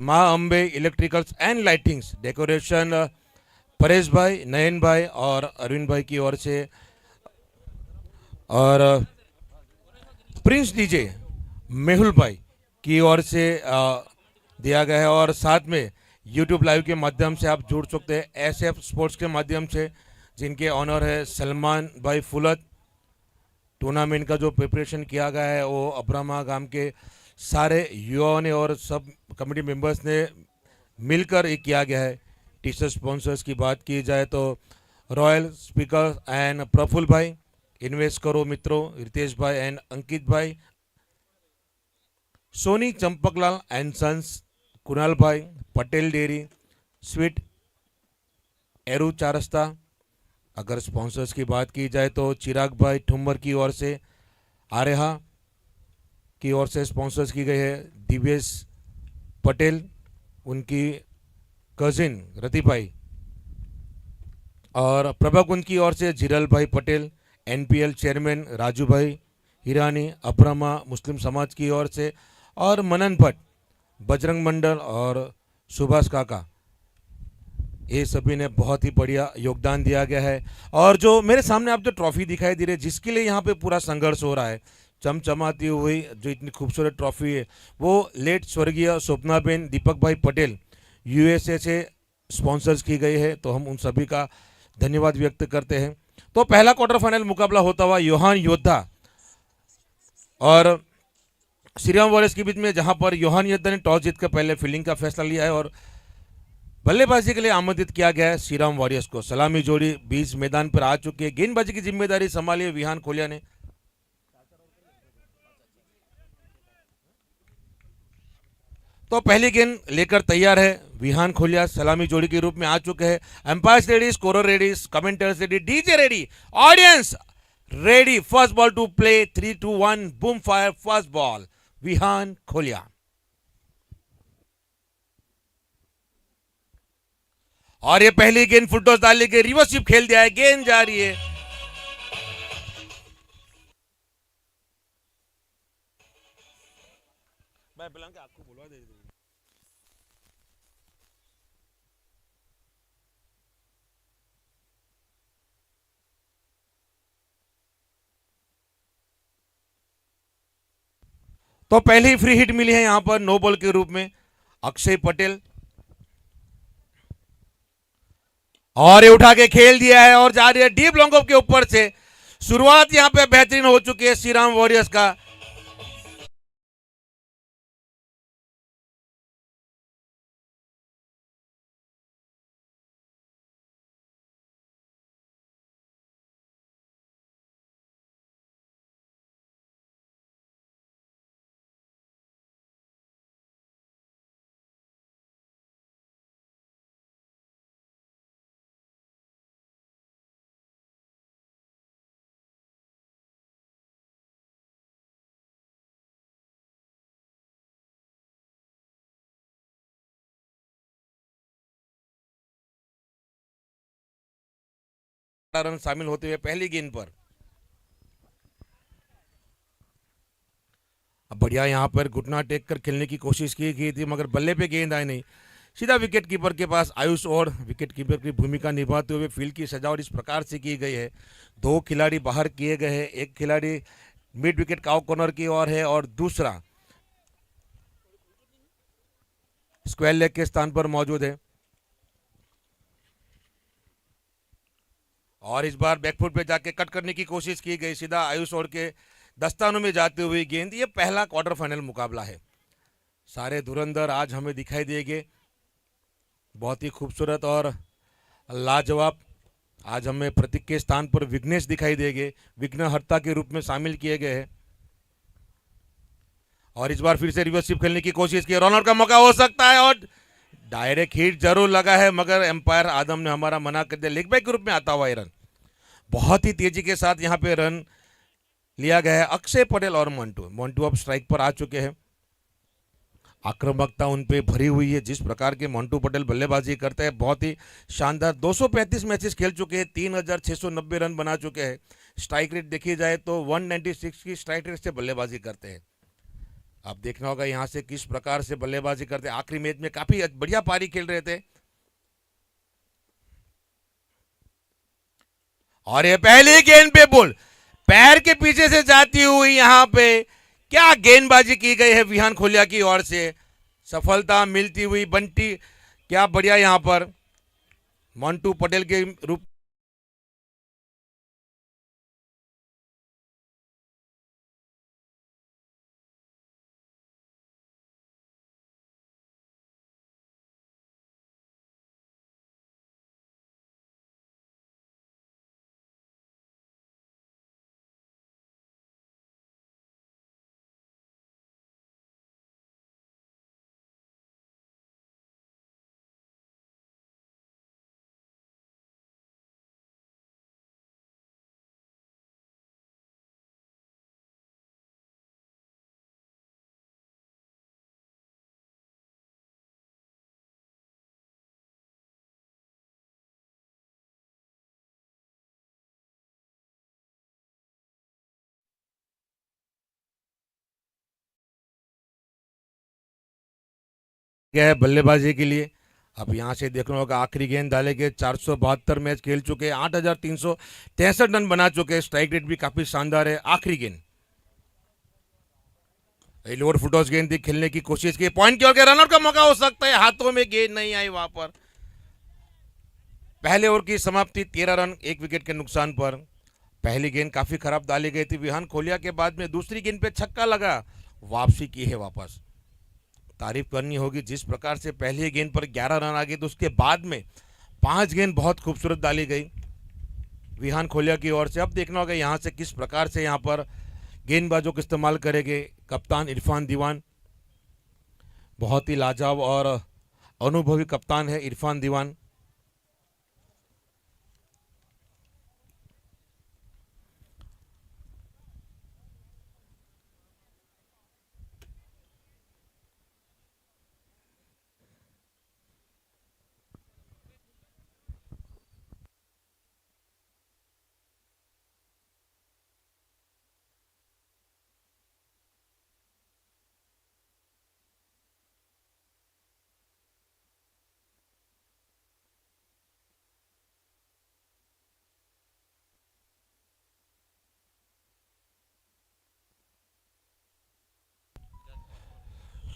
माँ Ambe electricals and lightings decoration Paresh भाई, नयन भाई और अरविंद भाई की ओर से, और प्रिंस डीजे मेहुल भाई की ओर से दिया गया है। और साथ में यूट्यूब लाइव के माध्यम से आप जुड़ सकते हैं एसएफ स्पोर्ट्स के माध्यम से, जिनके ऑनर है सलमान भाई फुलत। टूर्नामेंट का जो प्रिपरेशन किया गया है वो अब्रामा गांव के सारे युवाओं ने और सब कमेटी मेंबर्स ने मिलकर ये किया गया है। टी शर्ट स्पॉन्सर्स की बात की जाए तो रॉयल स्पीकर एंड प्रफुल भाई, इन्वेस्ट करो मित्रों रितेश भाई एंड अंकित भाई, सोनी चंपकलाल एंड सन्स कुणाल भाई, पटेल डेयरी, स्वीट एरू चारस्ता। अगर स्पॉन्सर्स की बात की जाए तो चिराग भाई ठुम्बर की ओर से, आरेहा की ओर से स्पॉन्सर्स की गई है, दिव्येश पटेल उनकी कजिन रति भाई, और प्रभाकुंज की ओर से जिरल भाई पटेल, एनपीएल चेयरमैन राजू भाई हिरानी, अब्रामा मुस्लिम समाज की ओर से, और मनन भट्ट बजरंग मंडल और सुभाष काका, ये सभी ने बहुत ही बढ़िया योगदान दिया गया है। और जो मेरे सामने आप जो ट्रॉफी दिखाई दे रही है, जिसके लिए यहाँ पे पूरा संघर्ष हो रहा है, चमचमाती हुई जो इतनी खूबसूरत ट्रॉफी है, वो लेट स्वर्गीय स्वप्नाबेन दीपक भाई पटेल यूएसए से स्पॉन्सर्स की गई है, तो हम उन सभी का धन्यवाद व्यक्त करते हैं। तो पहला क्वार्टर फाइनल मुकाबला होता हुआ योहान योद्धा और श्रीराम वॉरियर्स के बीच में, जहां पर योहान योद्धा ने टॉस जीतकर पहले फील्डिंग का फैसला लिया है और बल्लेबाजी के लिए आमंत्रित किया गया है श्रीराम वॉरियर्स को। सलामी जोड़ी बीच मैदान पर आ चुकी है, गेंदबाजी की जिम्मेदारी संभाली है विहान खोलिया ने। तो पहली गेंद लेकर तैयार है विहान खोलिया, सलामी जोड़ी के रूप में आ चुके हैं। Umpires ready, scorer ready, commentators ready, DJ ready, audience ready. First ball to play, 3-2-1 boom fire, first ball Vihaan Kholiya. और ये पहली गेंद फुल टॉस डालने के रिवर्स स्वीप खेल दिया है, गेंद जा रही है। आपको बोलवा दे। तो पहली फ्री हिट मिली है यहां पर नो बॉल के रूप में अक्षय पटेल, और ये उठा के खेल दिया है और जा रही है डीप लॉन्ग ऑफ के ऊपर से। शुरुआत यहां पे बेहतरीन हो चुकी है श्रीराम वॉरियर्स का। रन शामिल होते हुए पहली गेंद पर बढ़िया यहां पर घुटना टेक कर खेलने की कोशिश की गई थी, मगर बल्ले पे गेंद आई नहीं। सीधा विकेट कीपर के पास आयुष, और विकेट कीपर की भूमिका निभाते हुए फील्ड की सजावट इस प्रकार से की गई है। दो खिलाड़ी बाहर किए गए हैं, एक खिलाड़ी मिड विकेट काउ कॉर्नर की ओर है और दूसरा स्क्वायर लेग के स्थान पर मौजूद है। और इस बार बैकफुट पे जाके कट करने की कोशिश की गई, सीधा आयुष और के दस्तानों में जाते हुए गेंद। ये पहला क्वार्टर फाइनल मुकाबला है। सारे धुरंधर आज हमें दिखाई देंगे, बहुत ही खूबसूरत और लाजवाब। आज हमें प्रतीक के स्थान पर विघ्नेश दिखाई देंगे, विघ्नहर्ता के रूप में शामिल किए गए हैं। और इस बार फिर से रिवर्स स्वीप खेलने की कोशिश की, रनआउट का मौका हो सकता है और डायरेक्ट हिट जरूर लगा है, मगर एम्पायर आदम ने हमारा मना कर दिया। लेग बैक के रूप में आता हुआ ये रन, बहुत ही तेजी के साथ यहां पे रन लिया गया है। अक्षय पटेल और मोन्टू अब स्ट्राइक पर आ चुके हैं। आक्रामकता उन पे भरी हुई है, जिस प्रकार के मोन्टू पटेल बल्लेबाजी करते हैं, बहुत ही शानदार। 235 मैचेस खेल चुके हैं, 3690 रन बना चुके हैं। स्ट्राइक रेट देखी जाए तो 196 की स्ट्राइक रेट से बल्लेबाजी करते हैं। अब देखना होगा यहाँ से किस प्रकार से बल्लेबाजी करते। आखिरी मैच में काफी बढ़िया पारी खेल रहे थे। और ये पहली गेंद पे बॉल पैर के पीछे से जाती हुई यहाँ पे क्या गेंदबाजी की गई है विहान खोलिया की ओर से। सफलता मिलती हुई बंटी, क्या बढ़िया यहाँ पर मंटू पटेल के रूप। गया है बल्लेबाजी के लिए। अब यहां से देखना होगा आखिरी गेंद डालेंगे। 472 मैच खेल चुके हैं, 8,363 रन बना चुके हैं, स्ट्राइक रेट भी काफी शानदार है। आखिरी गेंद लोअर फुटॉस गेंद थी, खेलने की कोशिश की, पॉइंट की ओर के रनआउट का मौका हो सकता है, हाथों में गेंद नहीं आई वहां पर। पहले ओवर की समाप्ति 13 रन 1 विकेट के नुकसान पर। पहली गेंद काफी खराब डाली गई थी विहान खोलिया के बाद में, दूसरी गेंद पे छक्का लगा, वापसी की है वापस। तारीफ करनी होगी जिस प्रकार से पहली गेंद पर 11 रन आ गए, तो उसके बाद में 5 गेंद बहुत खूबसूरत डाली गई विहान खोलिया की ओर से। अब देखना होगा यहां से किस प्रकार से यहां पर गेंदबाजों का इस्तेमाल करेंगे कप्तान इरफान दीवान। बहुत ही लाजवाब और अनुभवी कप्तान है इरफान दीवान।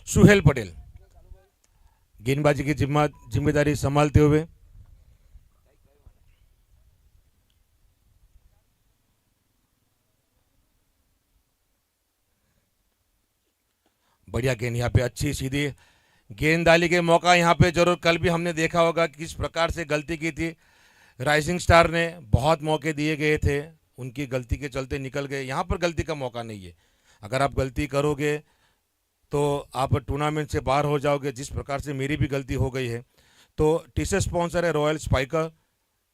सुहेल पटेल गेंदबाजी की जिम्मेदारी संभालते हुए। बढ़िया गेंद यहाँ पे, अच्छी सीधी गेंद डाली के मौका यहाँ पे जरूर। कल भी हमने देखा होगा कि किस प्रकार से गलती की थी राइजिंग स्टार ने, बहुत मौके दिए गए थे, उनकी गलती के चलते निकल गए। यहाँ पर गलती का मौका नहीं है, अगर आप गलती करोगे तो आप टूर्नामेंट से बाहर हो जाओगे, जिस प्रकार से मेरी भी गलती हो गई है। तो टी शर्ट स्पॉन्सर है रॉयल स्पाइकर,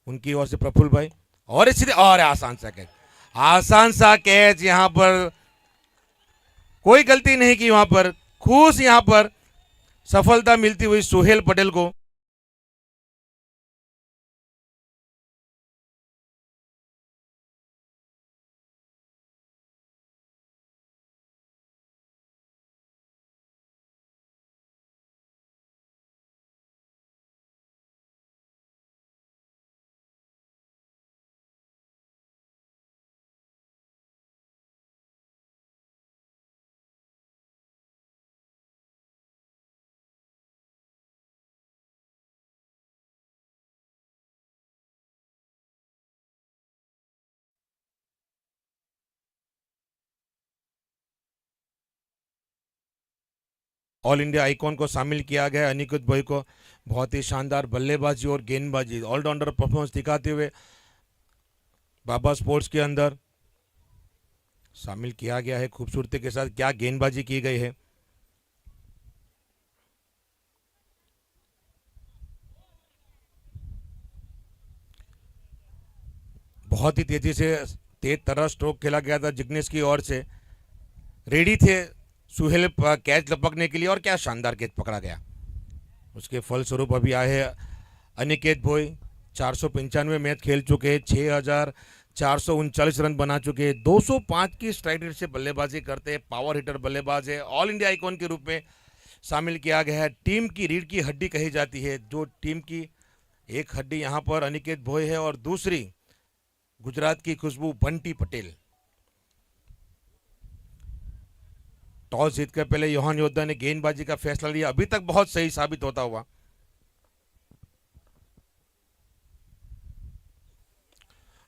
उनकी ओर से प्रफुल्ल भाई। और इसी और आसान सा कैच, आसान सा कैच, यहाँ पर कोई गलती नहीं की वहां पर। खुश यहां पर सफलता मिलती हुई सुहेल पटेल को। ऑल इंडिया आइकॉन को शामिल किया गया अनिकेत भाई को। बहुत ही शानदार बल्लेबाजी और गेंदबाजी, ऑलराउंडर परफॉर्मेंस दिखाते हुए बाबा स्पोर्ट्स के अंदर शामिल किया गया है खूबसूरती के साथ। क्या गेंदबाजी की गई है। बहुत ही तेजी से तेज तरह स्ट्रोक खेला गया था जिग्नेश की ओर से, रेडी थे सुहेल कैच लपकने के लिए, और क्या शानदार कैच पकड़ा गया। उसके फलस्वरूप अभी आए हैं अनिकेत भोई, 495 मैच खेल चुके हैं, 6,000 439 रन बना चुके हैं। 205 की स्ट्राइक रेट से बल्लेबाजी करते हैं, पावर हिटर बल्लेबाज है, ऑल इंडिया आइकॉन के रूप में शामिल किया गया है। टीम की रीढ़ की हड्डी कही जाती है। जो टीम की एक हड्डी यहाँ पर अनिकेत भोई है और दूसरी गुजरात की खुशबू बंटी पटेल। टॉस जीतकर पहले योहान योद्धा ने गेंदबाजी का फैसला लिया, अभी तक बहुत सही साबित होता हुआ।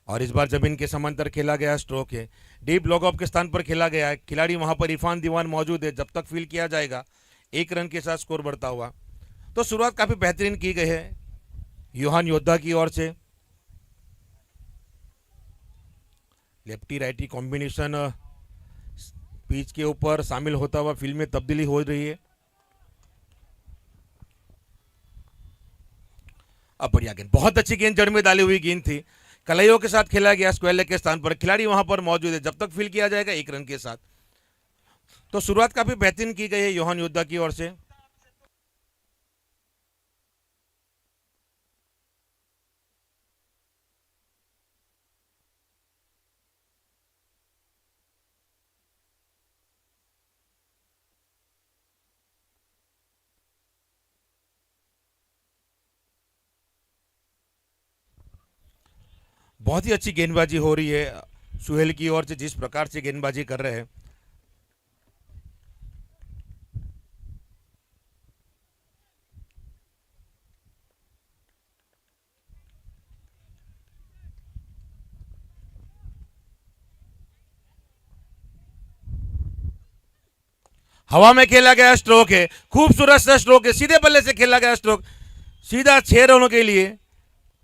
और इस बार जमीन के समांतर खेला गया स्ट्रोक है, डीप लॉग ऑफ के स्थान पर खेला गया है। खिलाड़ी वहां पर इरफान दीवान मौजूद है, जब तक फील किया जाएगा 1 रन के साथ स्कोर बढ़ता हुआ। तो शुरुआत काफी बेहतरीन की गई है योहान योद्धा की ओर से। लेफ्टी राइटी कॉम्बिनेशन पिच के ऊपर शामिल होता हुआ फील्ड में तब्दीली हो रही है। अब बढ़िया गेंद, बहुत अच्छी गेंद, जड़ में डाली हुई गेंद थी, कलाइयों के साथ खेला गया स्क्वायर लेग के स्थान पर। खिलाड़ी वहां पर मौजूद है, जब तक फील किया जाएगा 1 रन के साथ। तो शुरुआत काफी बेहतरीन की गई है योहान योद्धा की ओर से। बहुत ही अच्छी गेंदबाजी हो रही है सुहेल की ओर से, जिस प्रकार से गेंदबाजी कर रहे हैं। हवा में खेला गया स्ट्रोक है, खूबसूरत सा स्ट्रोक है, सीधे बल्ले से खेला गया स्ट्रोक, सीधा 6 रनों के लिए।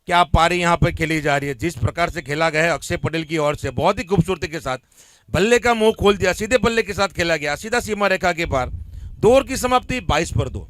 क्या पारी यहां पर खेली जा रही है, जिस प्रकार से खेला गया है अक्षय पटेल की ओर से, बहुत ही खूबसूरती के साथ बल्ले का मुंह खोल दिया, सीधे बल्ले के साथ खेला गया, सीधा सीमा रेखा के पार। 2 ओवर की समाप्ति 22 पर 2।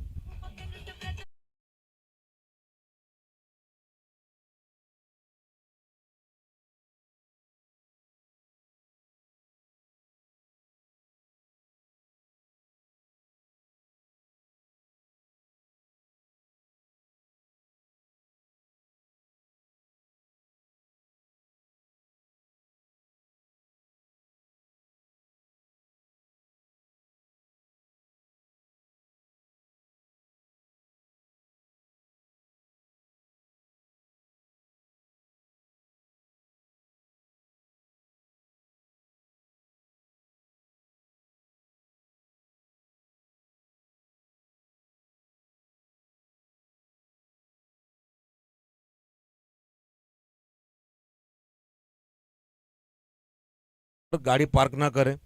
गाड़ी पार्क ना करें।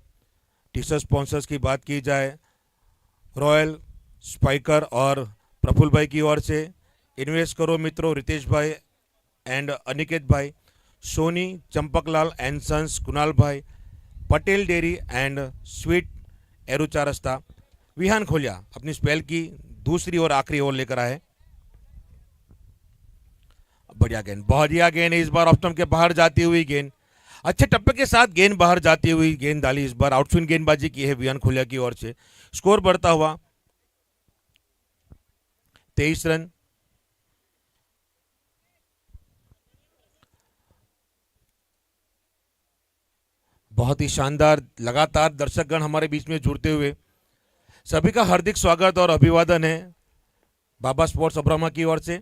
टी शर्ट स्पॉन्सर्स की बात की जाए, रॉयल स्पाइकर और प्रफुल्ल भाई की ओर से, इन्वेस्ट करो मित्रों रितेश भाई एंड अनिकेत भाई, सोनी चंपकलाल एंड सन्स कुणाल भाई, पटेल डेयरी एंड स्वीट एरू चारस्ता। विहान खोलिया अपनी स्पेल की दूसरी और आखिरी ओवर लेकर आए। बढ़िया गेंद, बढ़िया गेंद, इस बार ऑफ स्टंप के बाहर जाती हुई गेंद, अच्छे टप्पे के साथ गेंद बाहर जाती हुई गेंद डाली। इस बार आउटस्विंग गेंदबाजी की है विहान खोलिया की ओर से। स्कोर बढ़ता हुआ 23 रन। बहुत ही शानदार, लगातार दर्शकगण हमारे बीच में जुड़ते हुए, सभी का हार्दिक स्वागत और अभिवादन है बाबा स्पोर्ट्स अब्रामा की ओर से।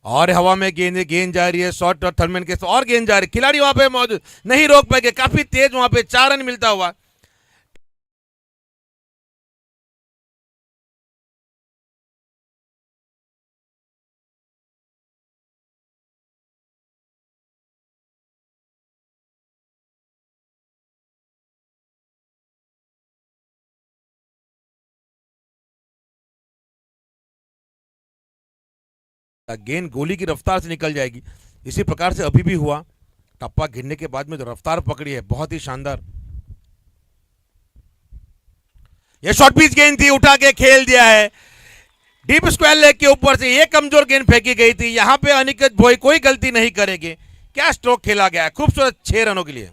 और हवा में गेंद गेंद जा रही है शॉर्ट और थर्डमैन के, और गेंद जा रही, खिलाड़ी वहां पे मौजूद नहीं रोक पाएंगे, काफी तेज वहां पे 4 रन मिलता हुआ। गेंद गोली की रफ्तार से निकल जाएगी, इसी प्रकार से अभी भी हुआ। टप्पा गिरने के बाद में जो रफ्तार पकड़ी है बहुत ही शानदार। यह शॉर्ट पिच गेंद थी, उठा के खेल दिया है डीप स्क्वायर लेग के ऊपर से। यह कमजोर गेंद फेंकी गई थी, यहां पे अनिकेत भोई कोई गलती नहीं करेंगे। क्या स्ट्रोक खेला गया है, खूबसूरत 6 रनों के लिए।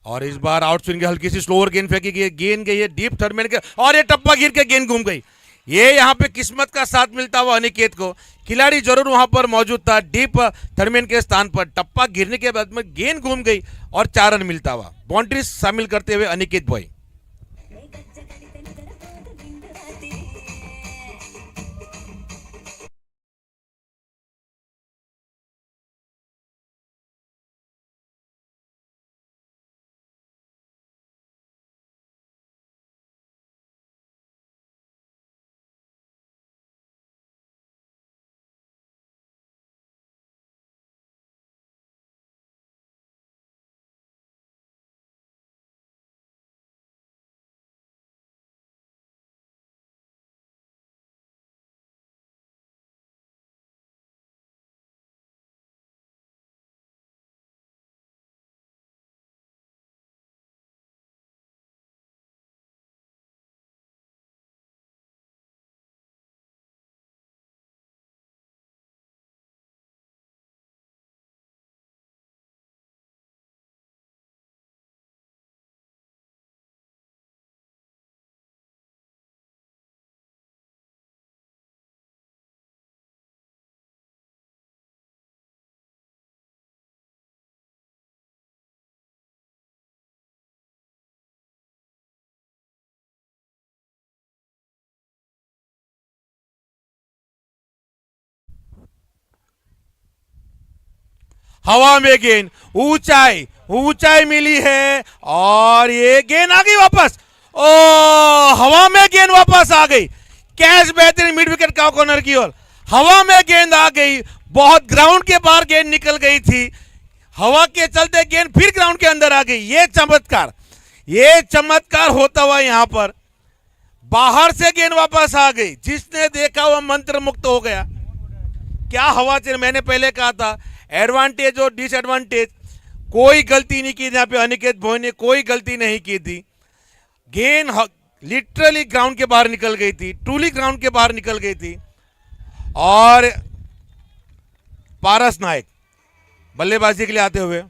और इस बार आउट स्विंग हल्की सी स्लोअर गेंद फेंकी गई, गेंद गई है डीप थर्ड मैन के और ये टप्पा गिर के गेंद घूम गई। ये यहाँ पे किस्मत का साथ मिलता हुआ अनिकेत को, खिलाड़ी जरूर वहां पर मौजूद था डीप थर्ड मैन के स्थान पर, टप्पा गिरने के बाद में गेंद घूम गई और 4 रन मिलता हुआ, बाउंड्री शामिल करते हुए अनिकेत भाई। हवा में गेंद, ऊंचाई ऊंचाई मिली है और ये गेंद आ गई वापस। ओ, हवा में गेंद वापस आ गई, कैच बेहतरीन मिड विकेट का कॉर्नर की ओर, हवा में गेंद आ गई, बहुत ग्राउंड के बाहर गेंद निकल गई थी, हवा के चलते गेंद फिर ग्राउंड के अंदर आ गई। ये चमत्कार होता हुआ यहां पर बाहर से गेंद वापस आ गई, जिसने देखा वह मंत्र मुक्त हो गया। क्या हवा से, मैंने पहले कहा था एडवांटेज और डिसएडवांटेज, कोई गलती नहीं की यहाँ पे अनिकेत भोई ने, कोई गलती नहीं की थी। गेंद लिटरली ग्राउंड के बाहर निकल गई थी, ट्रूली ग्राउंड के बाहर निकल गई थी और पारस नायक बल्लेबाजी के लिए आते हुए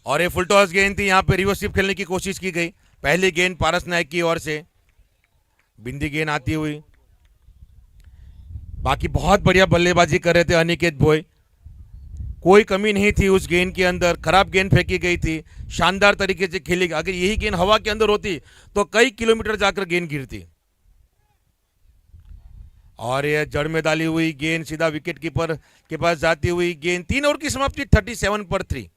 और ये फुल टॉस गेंद थी, यहां पे रिवर्स स्वीप खेलने की कोशिश की गई। पहली गेंद पारस नायक की ओर से, बिंदी गेंद आती हुई, बाकी बहुत बढ़िया बल्लेबाजी कर रहे थे अनिकेत भोई, कोई कमी नहीं थी उस गेंद के अंदर, खराब गेंद फेंकी गई थी, शानदार तरीके से खेली। अगर यही गेंद हवा के अंदर होती तो कई किलोमीटर जाकर गेंद गिरती। और यह जड़ में डाली हुई गेंद सीधा विकेट कीपर के पास जाती हुई गेंद, 3 ओवर की समाप्ति 37 पर 3।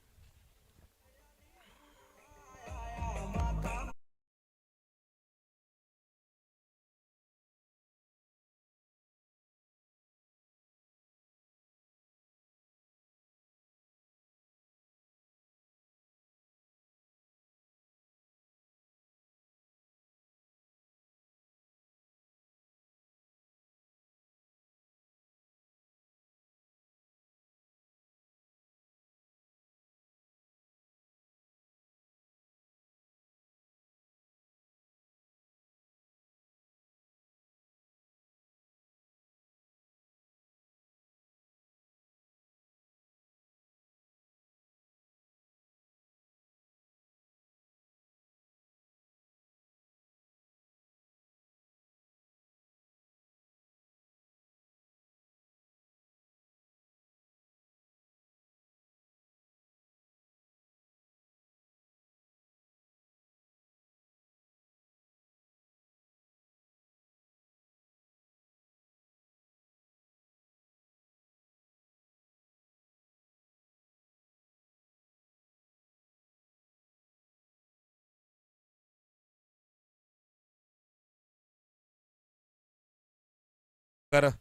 कर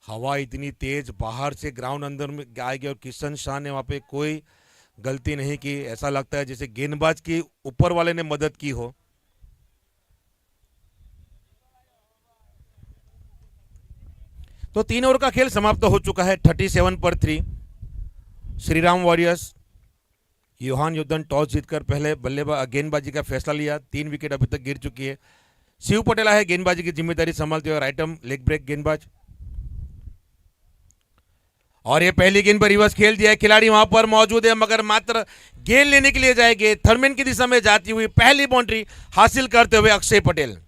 हवा इतनी तेज, बाहर से ग्राउंड अंदर में आएगी और किशन शाह ने वहां पे कोई गलती नहीं की। ऐसा लगता है जैसे गेंदबाज की ऊपर वाले ने मदद की हो। तो 3 ओवर का खेल समाप्त हो चुका है 37 पर 3। श्री राम वॉरियर्स योहान युद्धन टॉस जीतकर पहले बल्लेबाज गेंदबाजी का फैसला लिया। 3 विकेट अभी तक गिर चुकी है। शिव पटेल है गेंदबाजी की जिम्मेदारी संभालते हुए, राइट आर्म लेग ब्रेक गेंदबाज। और ये पहली गेंद पर रिवर्स खेल दिया है, खिलाड़ी वहां पर मौजूद है मगर मात्र गेंद लेने के लिए जाएंगे। थर्डमैन की दिशा में जाती हुई पहली बाउंड्री हासिल करते हुए अक्षय पटेल।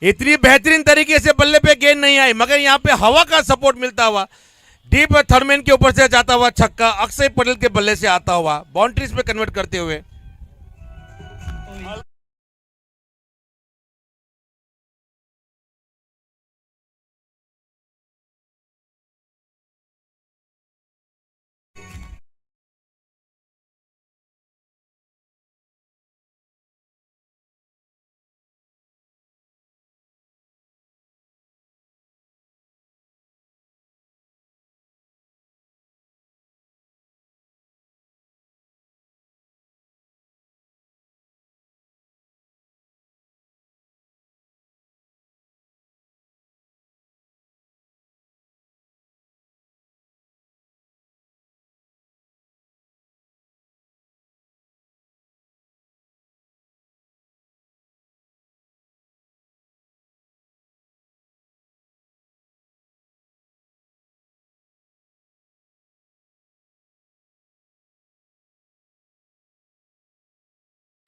इतनी बेहतरीन तरीके से बल्ले पे गेंद नहीं आई मगर यहां पे हवा का सपोर्ट मिलता हुआ डीप थर्डमैन के ऊपर से जाता हुआ छक्का अक्षय पटेल के बल्ले से आता हुआ बाउंड्रीज पे कन्वर्ट करते हुए।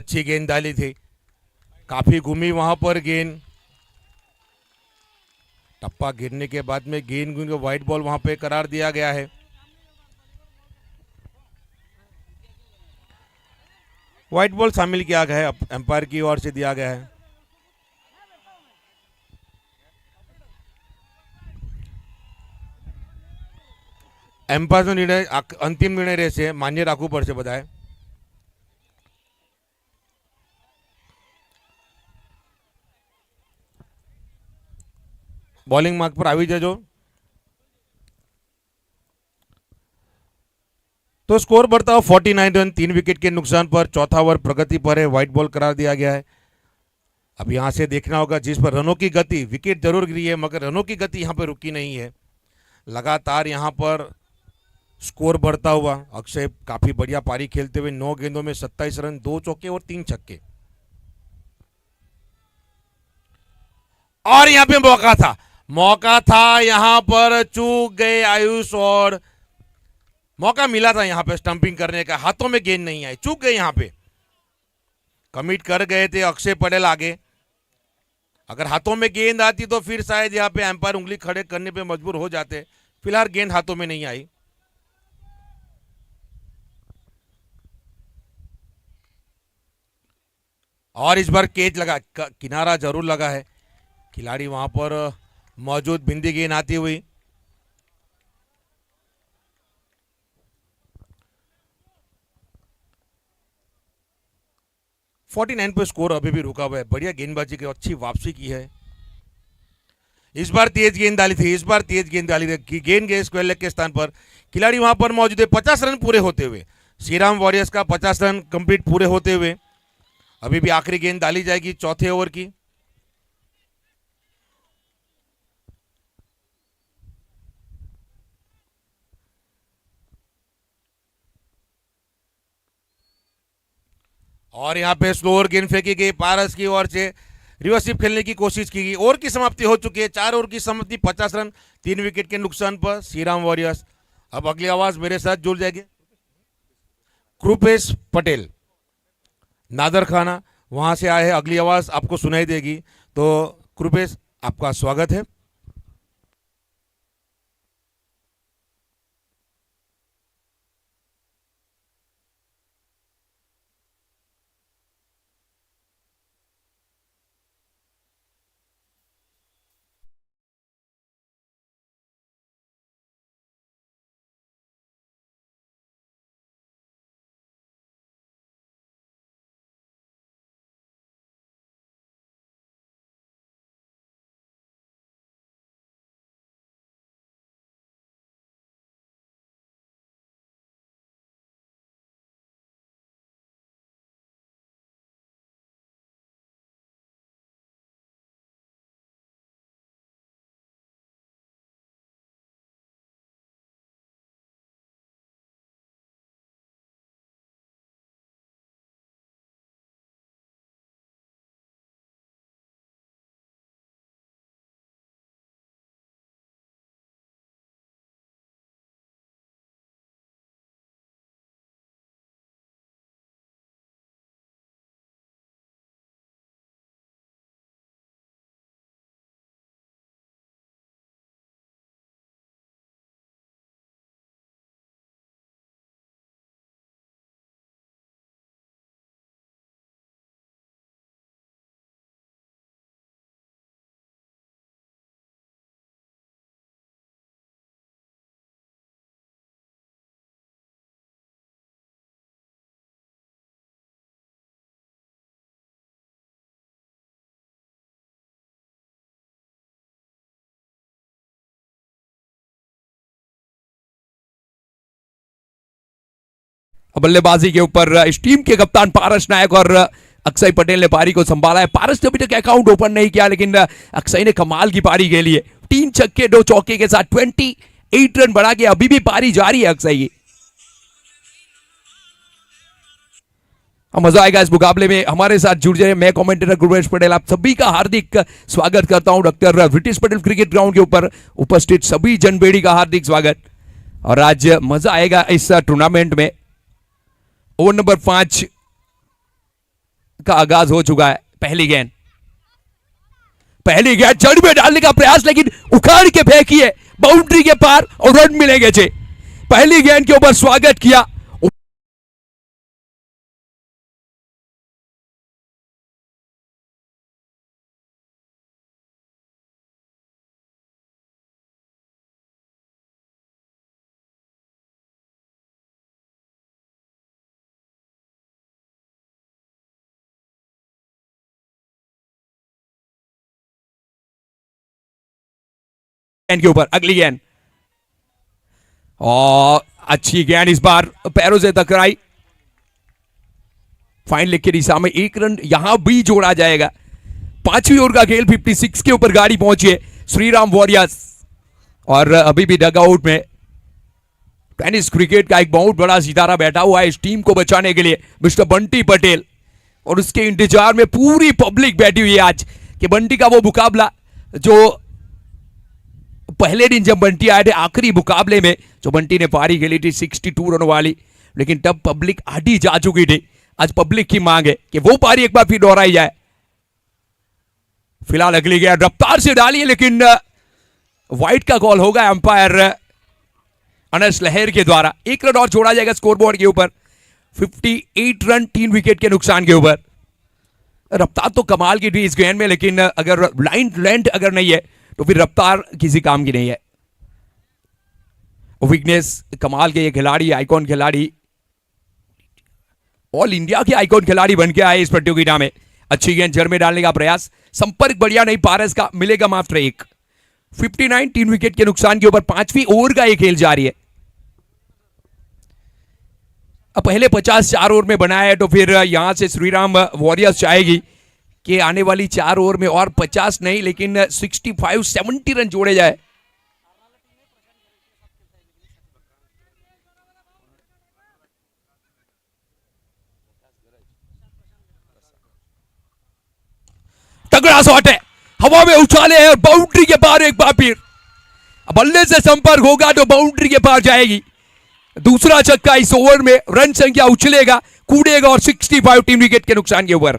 अच्छी गेंद डाली थी, काफी घूमी वहां पर गेंद। टप्पा गिरने के बाद में गेंद को व्हाइट बॉल वहां पे करार दिया गया है। व्हाइट बॉल शामिल किया गया है, एम्पायर की ओर से दिया गया है। एम्पायर निर्णय अंतिम निर्णय રહેશે માન્ય રાખવું પડશે બધાએ। बॉलिंग मार्क पर આવી જજો। तो स्कोर बढ़ता हुआ 49 रन, 3 विकेट के नुकसान पर। चौथा ओवर प्रगति पर है, व्हाइट बॉल करार दिया गया है। अब यहां से देखना होगा जिस पर रनों की गति, विकेट जरूर गिरी है मगर रनों की गति यहां पर रुकी नहीं है। लगातार यहां पर स्कोर बढ़ता हुआ। अक्षय काफी बढ़िया पारी खेलते हुए 9 गेंदों में 27 रन, 2 चौके और 3 छक्के। और यहां पे मौका था यहां पर चूक गए आयुष और मौका मिला था यहां पे स्टंपिंग करने का, हाथों में गेंद नहीं आई, चूक गए यहां पे। कमिट कर गए थे अक्षय पटेल आगे, अगर हाथों में गेंद आती तो फिर शायद यहां पे एम्पायर उंगली खड़े करने पे मजबूर हो जाते। फिलहाल गेंद हाथों में नहीं आई। और इस बार कैच लगा, किनारा जरूर लगा है। खिलाड़ी वहां पर मौजूद, बिंदी गेंद आती हुई। फोर्टी 49 पे स्कोर अभी भी रुका हुआ है। बढ़िया गेंदबाजी की अच्छी वापसी की है। इस बार तेज गेंद डाली थी, गेंद गए स्क्वायर लेग के स्थान पर। खिलाड़ी वहां पर मौजूद है 50 रन पूरे होते हुए। श्री राम वॉरियर्स का 50 रन कंप्लीट पूरे होते हुए अभी भी आखिरी गेंद डाली जाएगी चौथे ओवर की। और यहाँ पे स्लोअर गेंद फेंकी गई पारस की ओर से, रिवर्सिप खेलने की कोशिश की गई। ओवर की समाप्ति हो चुकी है, 4 ओवर की समाप्ति, 50 रन, 3 विकेट के नुकसान पर श्रीराम वॉरियर्स। अब अगली आवाज मेरे साथ जुड़ जाएगी, कृपेश पटेल नादर खाना वहां से आए हैं, अगली आवाज आपको सुनाई देगी। तो कृपेश, आपका स्वागत है। बल्लेबाजी के ऊपर इस टीम के कप्तान पारस नायक और अक्षय पटेल ने पारी को संभाला है। पारस ने अभी तक अकाउंट ओपन नहीं किया, लेकिन अक्षय ने कमाल की पारी खेली है। 3 छक्के 2 चौके के साथ 28 रन बढ़ा के अभी भी पारी जारी है अक्षय की। मजा आएगा इस मुकाबले में। हमारे साथ जुड़ जाए, मैं कमेंटेटर गुरवेश पटेल, आप सभी का हार्दिक स्वागत करता हूं doctor British Patel cricket ground के ऊपर उपस्थित सभी जनबेड़ी का हार्दिक स्वागत। और आज मजा आएगा इस टूर्नामेंट में। ओवर नंबर 5 का आगाज हो चुका है। पहली गेंद जड़ में डालने का प्रयास, लेकिन उखाड़ के फेंकी है बाउंड्री के पार और रन मिलेंगे। पहली गेंद के ऊपर स्वागत किया। के ऊपर अगली गेंद, और अच्छी गेंद इस बार पैरों से टकराई। फाइन लेग की दिशा में 1 रन यहां भी जोड़ा जाएगा। 5वीं ओवर का खेल, 56 के ऊपर गाड़ी पहुंची है श्रीराम वॉरियर्स। और अभी भी डगआउट में टेनिस क्रिकेट का एक बहुत बड़ा सितारा बैठा हुआ है इस टीम को बचाने के लिए, मिस्टर बंटी पटेल। और उसके इंतजार में पूरी पब्लिक बैठी हुई है आज कि बंटी का वो मुकाबला जो पहले दिन जब बंटी आए थे आखिरी मुकाबले में, जो बंटी ने पारी खेली थी 62 रन वाली, लेकिन तब पब्लिक आधी जा चुकी थी। आज पब्लिक की मांग है कि वो पारी एक बार फिर दोहराई जाए। फिलहाल अगली गेंद रफ्तार से डाली है, लेकिन वाइड का कॉल होगा अंपायर अनस लहर के द्वारा। 1 रन और जोड़ा जाएगा स्कोरबोर्ड के ऊपर। 58 रन 3 विकेट के नुकसान के ऊपर। रफ्तार तो कमाल की थी इस गेंद में, लेकिन अगर लाइन लेंथ अगर नहीं है तो फिर रफ्तार किसी काम की नहीं है। विगनेस कमाल के ये खिलाड़ी, आइकॉन खिलाड़ी, ऑल इंडिया के आइकॉन खिलाड़ी बन के आए इस प्रतियोगिता में। अच्छी गेंद जड़ में डालने का प्रयास, संपर्क बढ़िया नहीं पारस का, मिलेगा मात्र 1। 59 3 विकेट के नुकसान के ऊपर 5वीं ओवर का ये खेल जारी है। अब पहले 50 4 ओवर में बनाया है, तो फिर यहां से श्रीराम वॉरियर्स चाहेगी कि आने वाली 4 ओवर में और 50 नहीं लेकिन 65 70 रन जोड़े जाए। तगड़ा शॉट है, हवा में उछाले हैं और बाउंड्री के पार एक बार फिर बल्ले से संपर्क होगा तो बाउंड्री के पार जाएगी। दूसरा छक्का इस ओवर में, रन संख्या उछलेगा, कूदेगा और 65 टीम विकेट के नुकसान के ऊपर।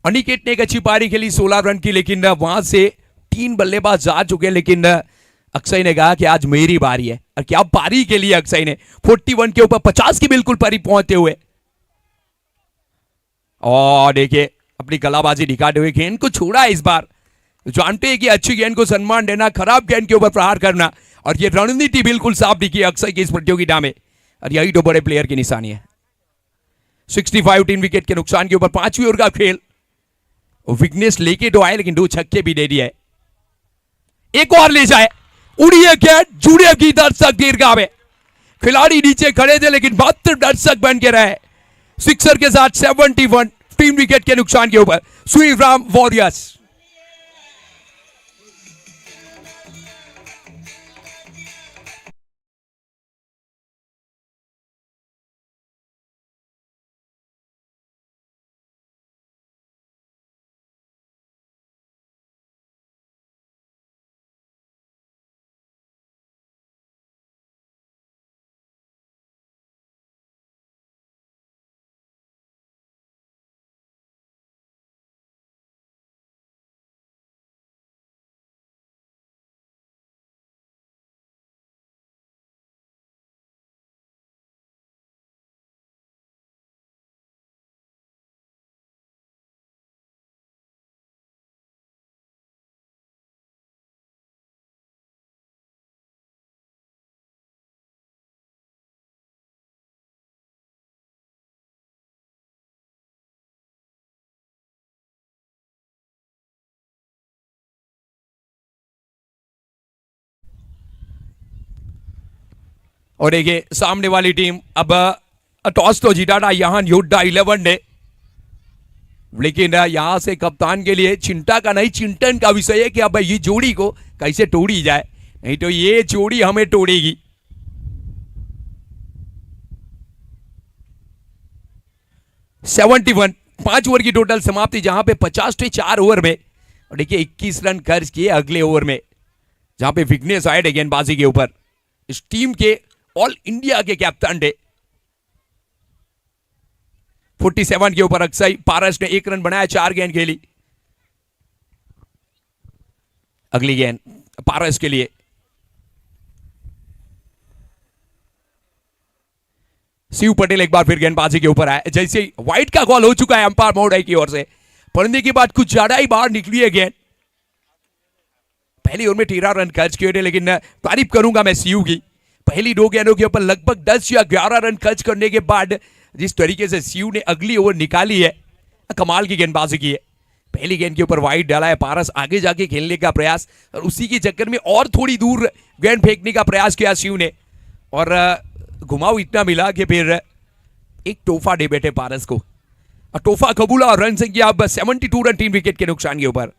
अनिकेत ने एक अच्छी पारी खेली 16 रन की, लेकिन वहां से 3 बल्लेबाज जा चुके हैं, लेकिन अक्षय ने कहा कि आज मेरी बारी है। और क्या पारी के लिए अक्षय ने 41 के ऊपर 50 की बिल्कुल पारी पहुंचते हुए, और देखिए अपनी कलाबाजी दिखाते हुए गेंद को छोड़ा इस बार। जानते हैं कि अच्छी गेंद को सम्मान देना, खराब गेंद के ऊपर प्रहार करना, और ये रणनीति बिल्कुल साफ दिखी अक्षय की इस प्रतियोगिता में, और यही तो बड़े प्लेयर की निशानी है। 65 टीम विकेट के नुकसान के ऊपर 5वीं ओवर का खेल। विघ्नेश लेके तो आए, लेकिन 2 छक्के भी दे दिए। एक और ले जाए, उड़िए गेंद, जुड़े की दर्शक दीर्घा में। खिलाड़ी नीचे खड़े थे लेकिन मात्र दर्शक बन के रहे। सिक्सर के साथ 71 टीम विकेट के नुकसान के ऊपर श्रीराम वॉरियर्स। और देखिए सामने वाली टीम अब टॉस तो जीता था यहां योद्धा 11 ने, लेकिन यहां से कप्तान के लिए चिंता का नहीं चिंतन का विषय है कि अब ये जोड़ी को कैसे तोड़ी जाए, नहीं तो ये जोड़ी हमें तोड़ेगी। सेवेंटी 5 ओवर की टोटल समाप्ति, जहां पे 50 थे 4 ओवर में, और देखिए 21 रन खर्च किए अगले ओवर में, जहां पे विघ्नेश आए गेंदबाजी के ऊपर। इस टीम के ऑल इंडिया के कैप्टन थे। 47 के ऊपर अक्षय पारस ने 1 रन बनाया, 4 गेंद खेली। अगली गेंद पारस के लिए, शिव पटेल एक बार फिर गेंदबाजी के ऊपर आए। जैसे ही वाइड का कॉल हो चुका है अंपायर महोदय की ओर से, पढ़ने के बाद कुछ ज्यादा ही बाहर निकली है गेंद। पहली ओवर में 13 रन खर्च किए थे, लेकिन तारीफ करूंगा मैं शिव की, पहली 2 गेंदों के ऊपर लगभग 10 या 11 रन खर्च करने के बाद जिस तरीके से शिव ने अगली ओवर निकाली है, कमाल की गेंदबाजी की है। पहली गेंद के ऊपर वाइड डाला है, पारस आगे जाके खेलने का प्रयास, और उसी के चक्कर में और थोड़ी दूर गेंद फेंकने का प्रयास किया शिव ने, और घुमाव इतना मिला कि फिर एक तोहफा दे बैठे पारस को, और तोहफा कबूला, और रन संख्या अब 72 रन टीम विकेट के नुकसान के ऊपर।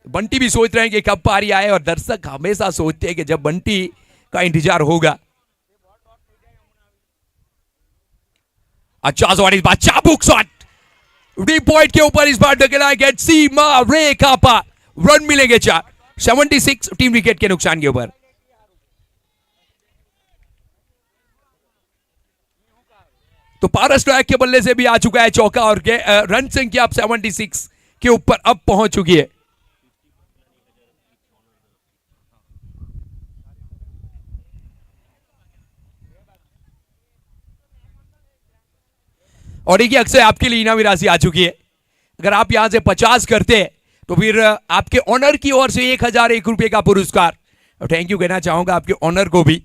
बंटी भी सोच रहे हैं कि कब पारी आए, और दर्शक हमेशा सोचते हैं कि जब बंटी का इंतजार होगा। अच्छा शॉट इस बार, चाबुक शॉट डीप पॉइंट के ऊपर इस बार ढकेला है गेट, सीमा रेखा पार, रन मिलेंगे 4। 76 टीम विकेट के नुकसान के ऊपर। तो पारस नायक के बल्ले से भी आ चुका है चौका, और रन संख्या अब 76 के ऊपर अब पहुंच चुकी है। और देखिए अक्सर आपके लिए इनामी राशि आ चुकी है। अगर आप यहां से 50 करते हैं तो फिर आपके ऑनर की ओर से 1001 रुपए का पुरस्कार। और थैंक यू कहना चाहूंगा आपके ऑनर को भी।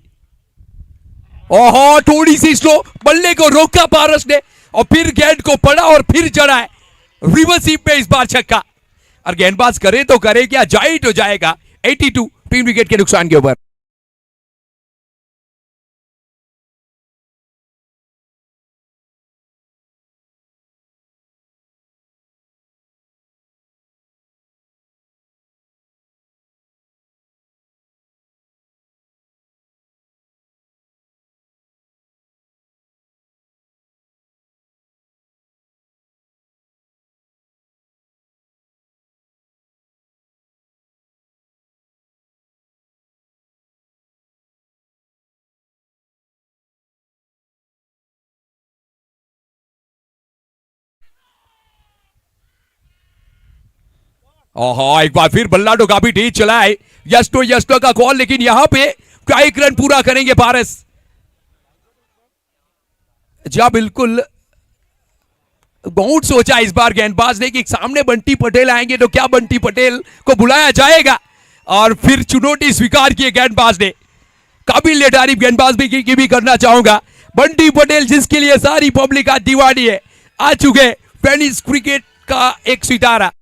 ओहो, थोड़ी सी स्लो, बल्ले को रोका पारस ने, और फिर गेंद को पड़ा और फिर जड़ा है। रिवर्स स्वीप पे इस बार छक्का, और गेंदबाज करे तो करे क्या, जाए तो जाएगा। 82 3 विकेट के नुकसान के ऊपर। ओहो, एक बार फिर बल्ला तो काफी तेज चला है। यस्टो का कॉल, लेकिन यहां पे क्या एक रन पूरा करेंगे पारस? जी बिल्कुल, बहुत सोचा इस बार गेंदबाज ने कि सामने बंटी पटेल आएंगे तो क्या बंटी पटेल को बुलाया जाएगा, और फिर चुनौती स्वीकार की गेंदबाज ने। काबिल तारीफ गेंदबाज की भी करना चाहूंगा। बंटी पटेल जिसके लिए सारी पब्लिक आज दीवानी है, आ चुके टेनिस क्रिकेट का एक सितारा।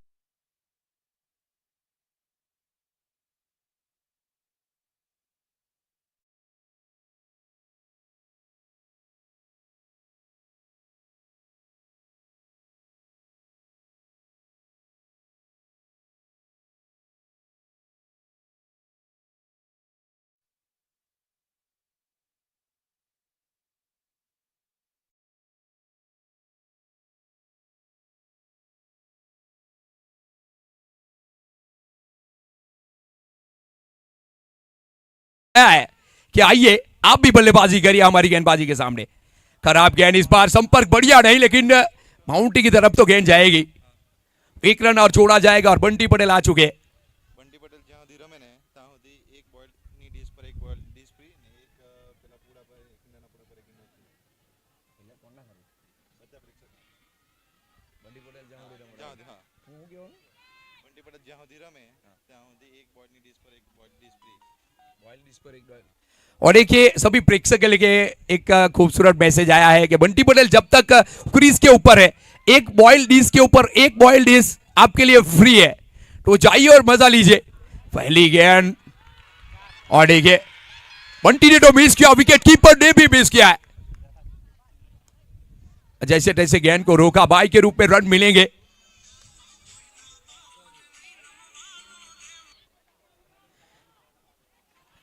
है कि आइए आप भी बल्लेबाजी करिए हमारी गेंदबाजी के सामने। खराब गेंद इस बार, संपर्क बढ़िया नहीं, लेकिन बाउंड्री की तरफ तो गेंद जाएगी। एक रन और छोड़ा जाएगा, और बंटी पटेल आ चुके। બંટી પટેલ જ્યાં સુધી રમે ને ત્યાં સુધી એક બોલની ડીશ પર એક બોલ ડીશ ફ્રી ને એક પેલા પૂડા પર એક નાના પૂડા પર એક ઇનર ફ્રી એટલે કોણ ના કરે બધા પ્રેક્ષક બંટી પટેલ જ્યાં સુધી રમે જ્યાં સુધી હા હું કેવું બંટી પટેલ જ્યાં સુધી રમે ત્યાં સુધી એક બોલની ડીશ પર એક બોલ ડીશ ફ્રી બોલ ડીશ પર એક બોલ। और देखिए सभी प्रेक्षक के लिए एक खूबसूरत मैसेज आया है कि बंटी पटेल जब तक क्रीज के ऊपर है, एक बॉयल डिश के ऊपर एक बॉयल डिश आपके लिए फ्री है, तो जाइए और मजा लीजिए। पहली गेंद, और देखिए बंटी ने तो मिस किया, विकेट कीपर ने भी मिस किया है। जैसे तैसे गेंद को रोका, बाई के रूप में रन मिलेंगे।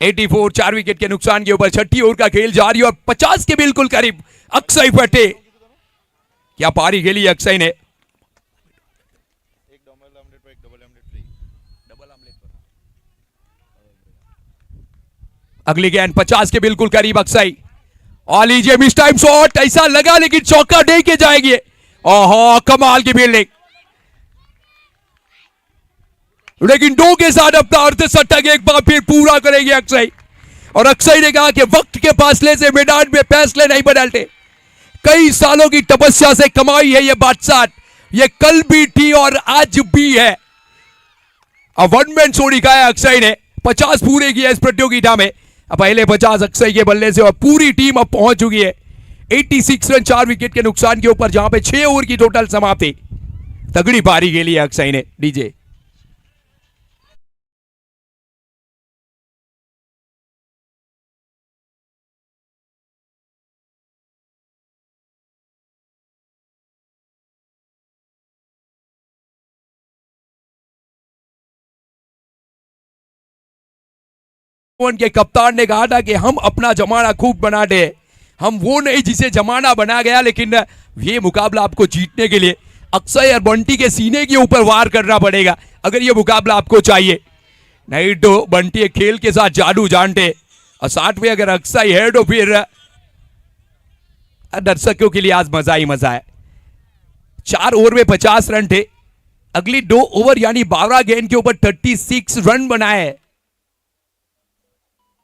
एटी4 4 विकेट के नुकसान के ऊपर छठी ओवर का खेल जारी, और 50 के बिल्कुल करीब अक्षय पटेल। क्या पारी खेली अक्षय ने। એક ડબલ આમલેટ પર એક double omelette free double omelette પર अगली गेंद 50 के बिल्कुल करीब अक्षय, और लीजिए मिस टाइम शॉट, ऐसा लगा लेकिन चौका दे के जाएंगे। ओहो, कमाल की फील्डिंग, लेकिन दो के साथ अपना अर्धशतक एक बार फिर पूरा करेंगे अक्षय। और अक्षय ने कहा कि वक्त के फासले से मैदान में फैसले नहीं बदलते। कई सालों की तपस्या से कमाई है ये बादशाह, ये कल भी थी और आज भी है। अब वन मैन शो दिखाया अक्षय ने, 50 पूरे किया इस प्रतियोगिता में। अब पहले 50 अक्षय के बल्ले से, और पूरी टीम अब पहुंच चुकी है 86 रन 4 विकेट के नुकसान के ऊपर, जहां पे 6 ओवर की टोटल समाप्ति। तगड़ी पारी के लिए अक्षय ने। डीजे के कप्तान ने कहा था कि हम अपना जमाना खूब बना दे, हम वो नहीं जिसे जमाना बना गया। लेकिन ये मुकाबला आपको जीतने के लिए अक्षय और बंटी के सीने के ऊपर वार करना पड़ेगा, अगर ये मुकाबला आपको चाहिए। नहीं तो बंटी खेल के साथ जादू जानते, और साथ में अगर अक्षय है तो फिर दर्शकों के लिए आज मजा ही मजा है। 4 ओवर में 50 रन थे, अगली 2 ओवर यानी 12 गेंद के ऊपर 36 रन बनाए।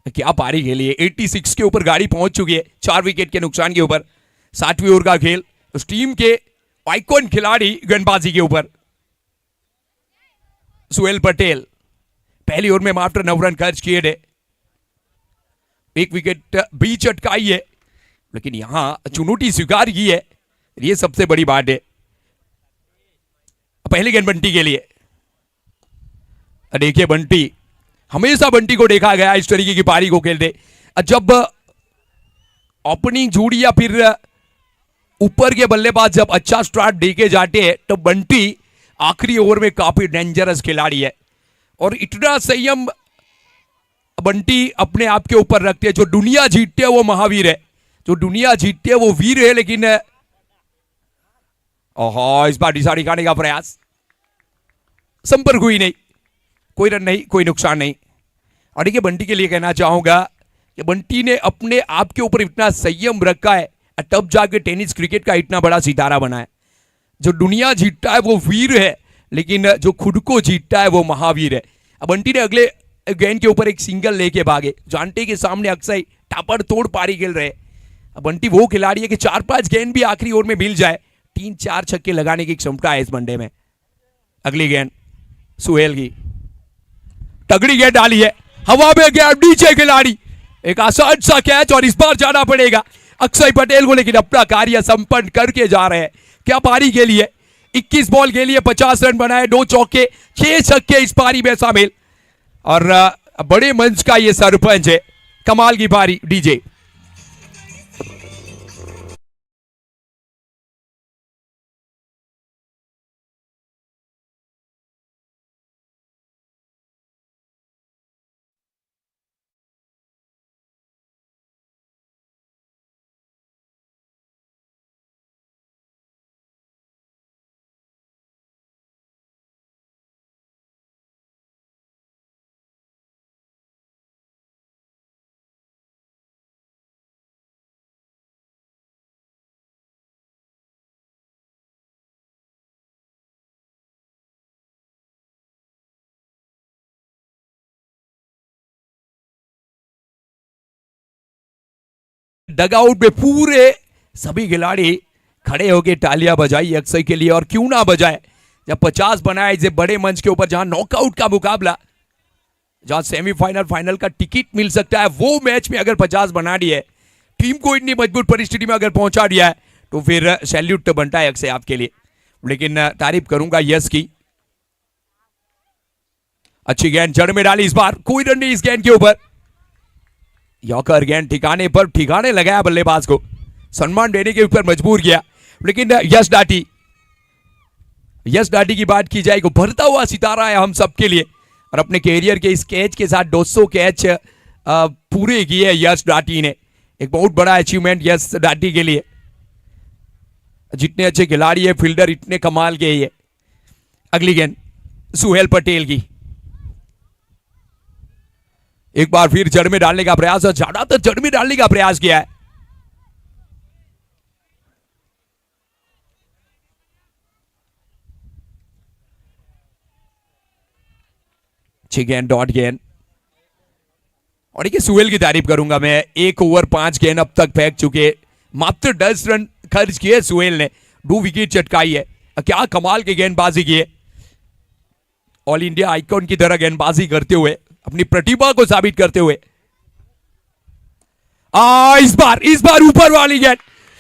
क्या पारी खेली है, 86 के ऊपर गाड़ी पहुंच चुकी है 4 विकेट के नुकसान के ऊपर। 7वीं ओवर का खेल, उस टीम के आइकॉन खिलाड़ी गेंदबाजी के ऊपर सुहेल पटेल। पहली ओवर में मात्र 9 रन खर्च किए थे, 1 विकेट भी चटकाई है, लेकिन यहां चुनौती स्वीकार की है, ये सबसे बड़ी बात है। पहली गेंद बंटी के लिए। देखिए बंटी, हमेशा बंटी को देखा गया इस तरीके की पारी को खेलते। जब ओपनिंग जोड़ी या फिर ऊपर के बल्लेबाज जब अच्छा स्टार्ट देके जाते हैं तो बंटी आखिरी ओवर में काफी डेंजरस खिलाड़ी है। और इतना संयम बंटी अपने आप के ऊपर रखते हैं। जो दुनिया जीतते है वो महावीर है, जो दुनिया जीतते है वो वीर है। लेकिन ओहो, इस बार दिशा दिखाने का प्रयास, संपर्क हुई नहीं, कोई रन नहीं, कोई नुकसान नहीं। और देखिए बंटी के लिए कहना चाहूंगा कि बंटी ने अपने आप के ऊपर इतना संयम रखा है, तब जाके टेनिस क्रिकेट का इतना बड़ा सितारा बना है। जो दुनिया जीतता है वो वीर है, लेकिन जो खुद को जीतता है वो महावीर है। अब बंटी ने अगले गेंद के ऊपर एक सिंगल लेके भागे, जानते के सामने अक्सर टापड़ तोड़ पारी खेल रहे। अब बंटी वो खिलाड़ी है कि 4-5 गेंद भी आखिरी ओवर में मिल जाए, 3-4 छक्के लगाने की क्षमता है इस वनडे में। अगली गेंद सुहेल की, तगड़ी गेंद डाली है, हवा में गया नीचे खिलाड़ी, एक आसान सा कैच। और इस बार जाना पड़ेगा अक्षय पटेल को, लेकिन अपना कार्य संपन्न करके जा रहे हैं। क्या पारी के लिए 21 बॉल के लिए 50 रन बनाए, 2 चौके 6 छक्के इस पारी में शामिल। और बड़े मंच का ये सरपंच है, कमाल की पारी डीजे। डगआउट में पूरे सभी खिलाड़ी खड़े होकर तालियां बजाई अक्षय के लिए। और क्यों ना बजाए, जब 50 बनाए इसे बड़े मंच के ऊपर, जहां नॉकआउट का मुकाबला, जहां सेमीफाइनल फाइनल का टिकट मिल सकता है, वो मैच में अगर 50 बना दिए, टीम को इतनी मजबूत परिस्थिति में अगर पहुंचा दिया है, तो फिर सैल्यूट तो बनता है अक्षय आपके लिए। लेकिन तारीफ करूंगा यश की, अच्छी गेंद जड़ में डाली, इस बार कोई रन नहीं इस गेंद के ऊपर। यॉर्कर गेंद ठिकाने पर ठिकाने लगाया, बल्लेबाज को सम्मान देने के ऊपर मजबूर किया। लेकिन यश डाटी की बात की जाए तो भरता हुआ सितारा है हम सबके लिए, और अपने कैरियर के इस कैच के साथ 200 कैच पूरे किए यश डाटी ने। एक बहुत बड़ा अचीवमेंट यश डाटी के लिए। जितने अच्छे खिलाड़ी है, फील्डर इतने कमाल के ही है। अगली गेंद सुहेल पटेल की, एक बार फिर जड़ में डालने का प्रयास, और ज्यादातर जड़ में डालने का प्रयास किया है। अच्छी गेंद, डॉट गेंद। और देखिए सुहेल की तारीफ करूंगा मैं, 1 ओवर 5 गेंद अब तक फेंक चुके, मात्र 10 रन खर्च किए सुहेल ने, 2 विकेट चटकाई है। क्या कमाल की गेंदबाजी की है, ऑल इंडिया आइकॉन की तरह गेंदबाजी करते हुए, अपनी प्रतिभा को साबित करते हुए। इस बार ऊपर वाली गेंद,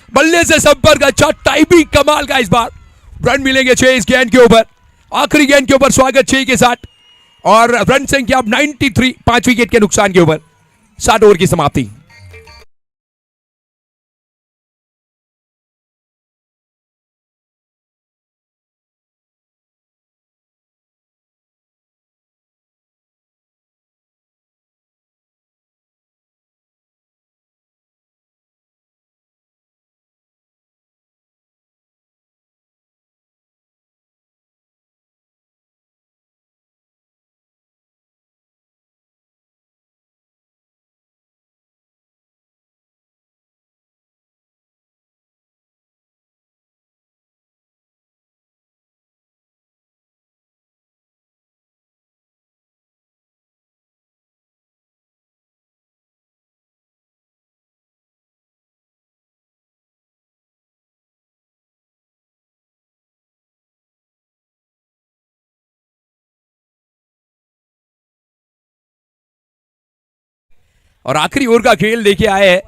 बल्ले से संपर्क, अच्छा टाइमिंग कमाल का। इस बार रन मिलेंगे 6 इस गेंद के ऊपर, आखिरी गेंद के ऊपर स्वागत 6 के साथ। और रन संख्या अब 93, 5 विकेट के नुकसान के ऊपर, 7 ओवर की समाप्ति। और आखिरी ओवर का खेल लेके आए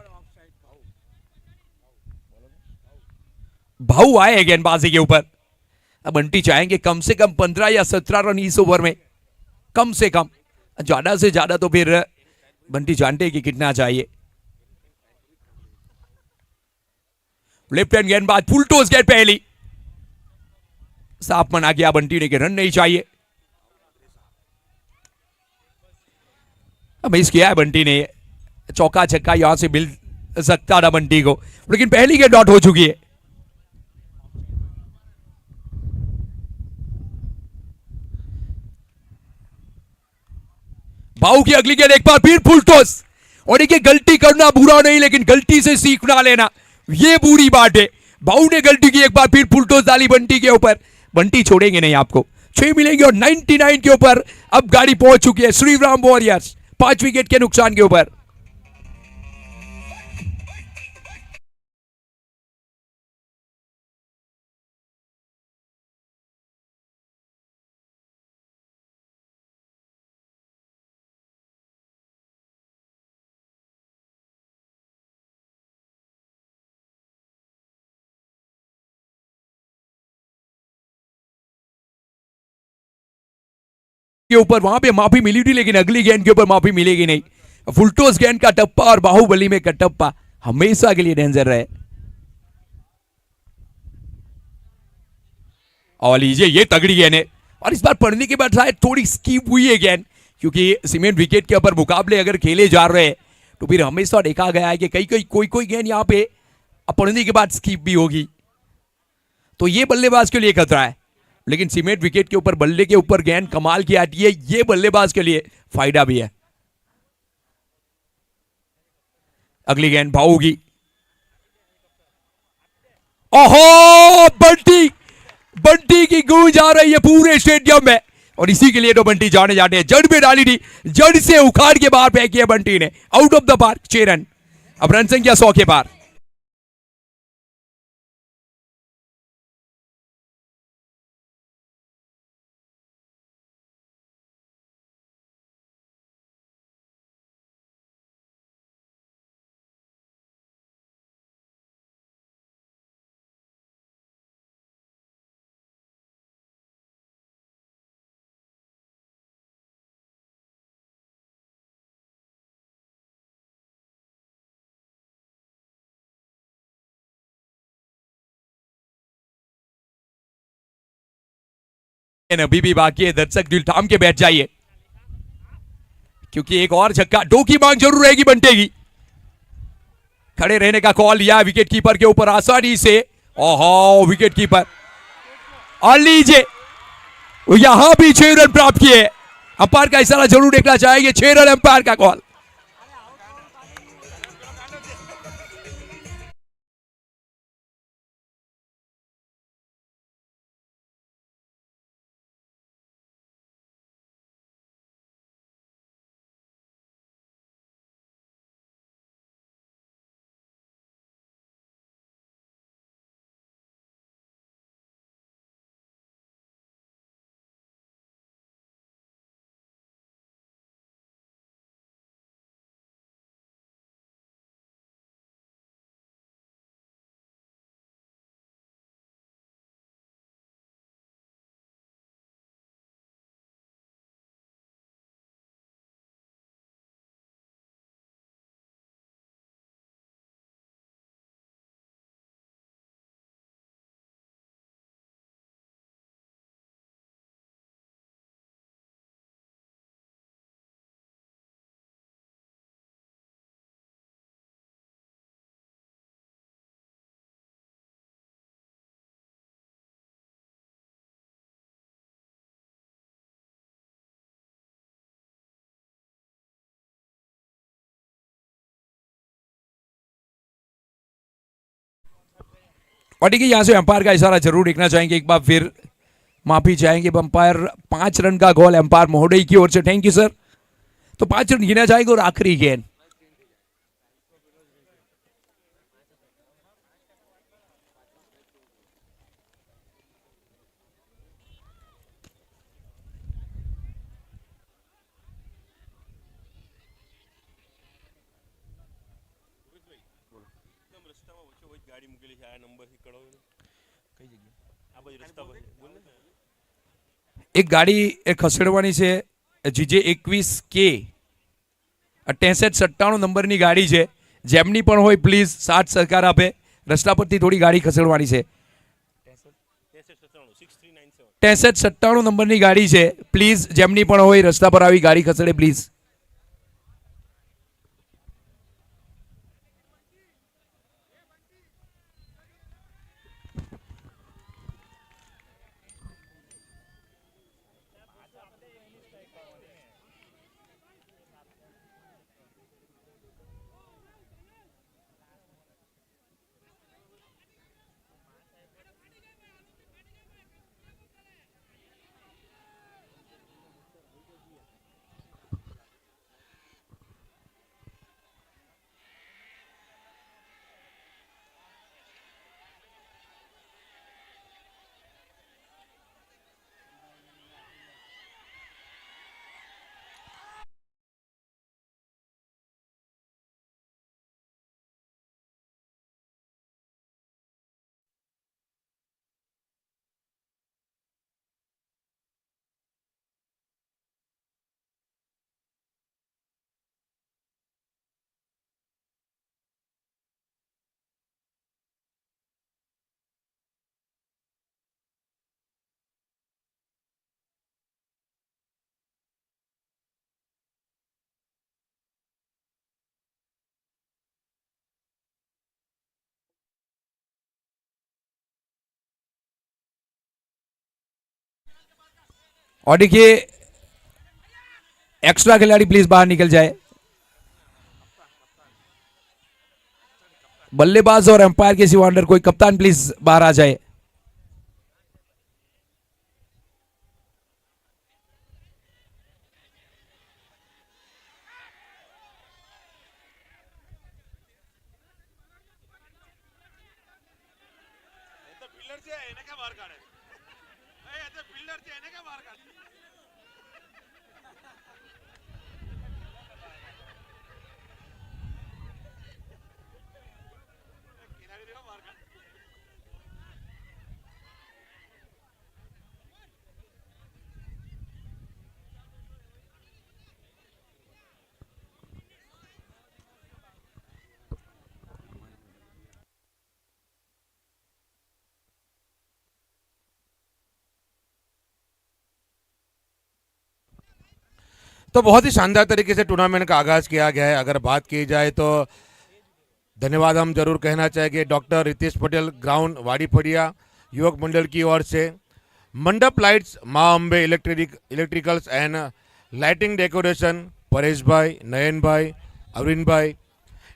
भाऊ आए गेंदबाजी के ऊपर। अब बंटी चाहेंगे कम से कम 15 या 17 रन इस ओवर में, कम से कम। ज्यादा से ज्यादा तो फिर बंटी जानते हैं कि कितना चाहिए। लेफ्ट हैंड गेंदबाज फुल टॉस गेंद पहली, साफ मना किया बंटी ने कि रन नहीं चाहिए। मिस किया है बंटी ने, चौका छक्का यहां से मिल सकता था बंटी को, लेकिन पहली गेंद आउट हो चुकी है। भाऊ की अगली गेंद एक बार फिर फुल टॉस। और देखिए गलती करना बुरा नहीं, लेकिन गलती से सीखना लेना ये बुरी बात है। भाऊ ने गलती की, एक बार फिर फुल टॉस डाली बंटी के ऊपर। बंटी छोड़ेंगे नहीं आपको, 6 मिलेंगे और 99 के ऊपर अब गाड़ी पहुंच चुकी है श्री राम वॉरियर्स 5 विकेट के नुकसान के ऊपर। के ऊपर वहां पे माफी मिली थी, लेकिन अगली गेंद के ऊपर माफी मिलेगी नहीं। फुलटोस गेंद का टप्पा और बाहुबली में कटप्पा हमेशा के लिए डेंजर रहे। और लीजिए ये तगड़ी गेंद है, और इस बार पढ़ने के बाद शायद थोड़ी स्कीप हुई है गेंद, क्योंकि सीमेंट विकेट के ऊपर मुकाबले अगर खेले जा रहे हैं तो फिर हमेशा देखा गया है कि कई कोई गेंद यहाँ पे पढ़ने के बाद स्कीप भी होगी, तो ये बल्लेबाज के लिए खतरा है। लेकिन सीमेंट विकेट के ऊपर बल्ले के ऊपर गेंद कमाल की आती है, ये बल्लेबाज के लिए फायदा भी है। अगली गेंद भाऊगी, ओहो बंटी, बंटी की गूंज आ रही है पूरे स्टेडियम में, और इसी के लिए तो बंटी जाने जाते हैं। जड़ में डाली थी, जड़ से उखाड़ के बाहर फेंकी है बंटी ने, out of the park 6 run. अब रन संख्या 100 के पार। अभी भी बाकी है, दर्शक दिल थाम के बैठ जाइए, क्योंकि एक और छक्का, 2 की मांग जरूर रहेगी बंटे की। खड़े रहने का कॉल लिया विकेट कीपर के ऊपर आसानी से। ओहो विकेट कीपर, और लीजिए यहां भी 6 रन प्राप्त किए। अंपायर का इशारा जरूर देखना चाहेंगे, 6 रन अंपायर का कॉल। और देखिए यहां से अंपायर का इशारा जरूर देखना चाहेंगे, एक बार फिर माफी चाहेंगे अंपायर। 5 रन का गोल अंपायर महोदय की ओर से, थैंक यू सर। तो 5 रन गिना जाएगा और आखिरी गेंद। ગાડી મૂકેલી છે આ નંબર થી કળો કઈ જગ્યાએ એક ગાડી એ ખસેડવાની છે જીજે 21K 6397 નંબરની ગાડી છે. જેમની પણ હોય પ્લીઝ સાથ સહકાર આપે. રસ્તા પરથી થોડી ગાડી ખસેડવાની છે. 6397 નંબરની ગાડી છે. પ્લીઝ જેમની પણ હોય રસ્તા પર આવી ગાડી ખસેડે પ્લીઝ. और देखिए एक्स्ट्रा खिलाड़ी प्लीज बाहर निकल जाए. बल्लेबाज और अंपायर के सिवा अंडर कोई कप्तान प्लीज बाहर आ जाए. तो बहुत ही शानदार तरीके से टूर्नामेंट का आगाज किया गया है. अगर बात की जाए तो धन्यवाद हम जरूर कहना चाहेंगे डॉक्टर रितेश पटेल ग्राउंड वाड़ीफड़िया युवक मंडल की ओर से. मंडप लाइट्स माँ Ambe electricals and lighting decoration Paresh भाई, नयन भाई, अरविंद भाई.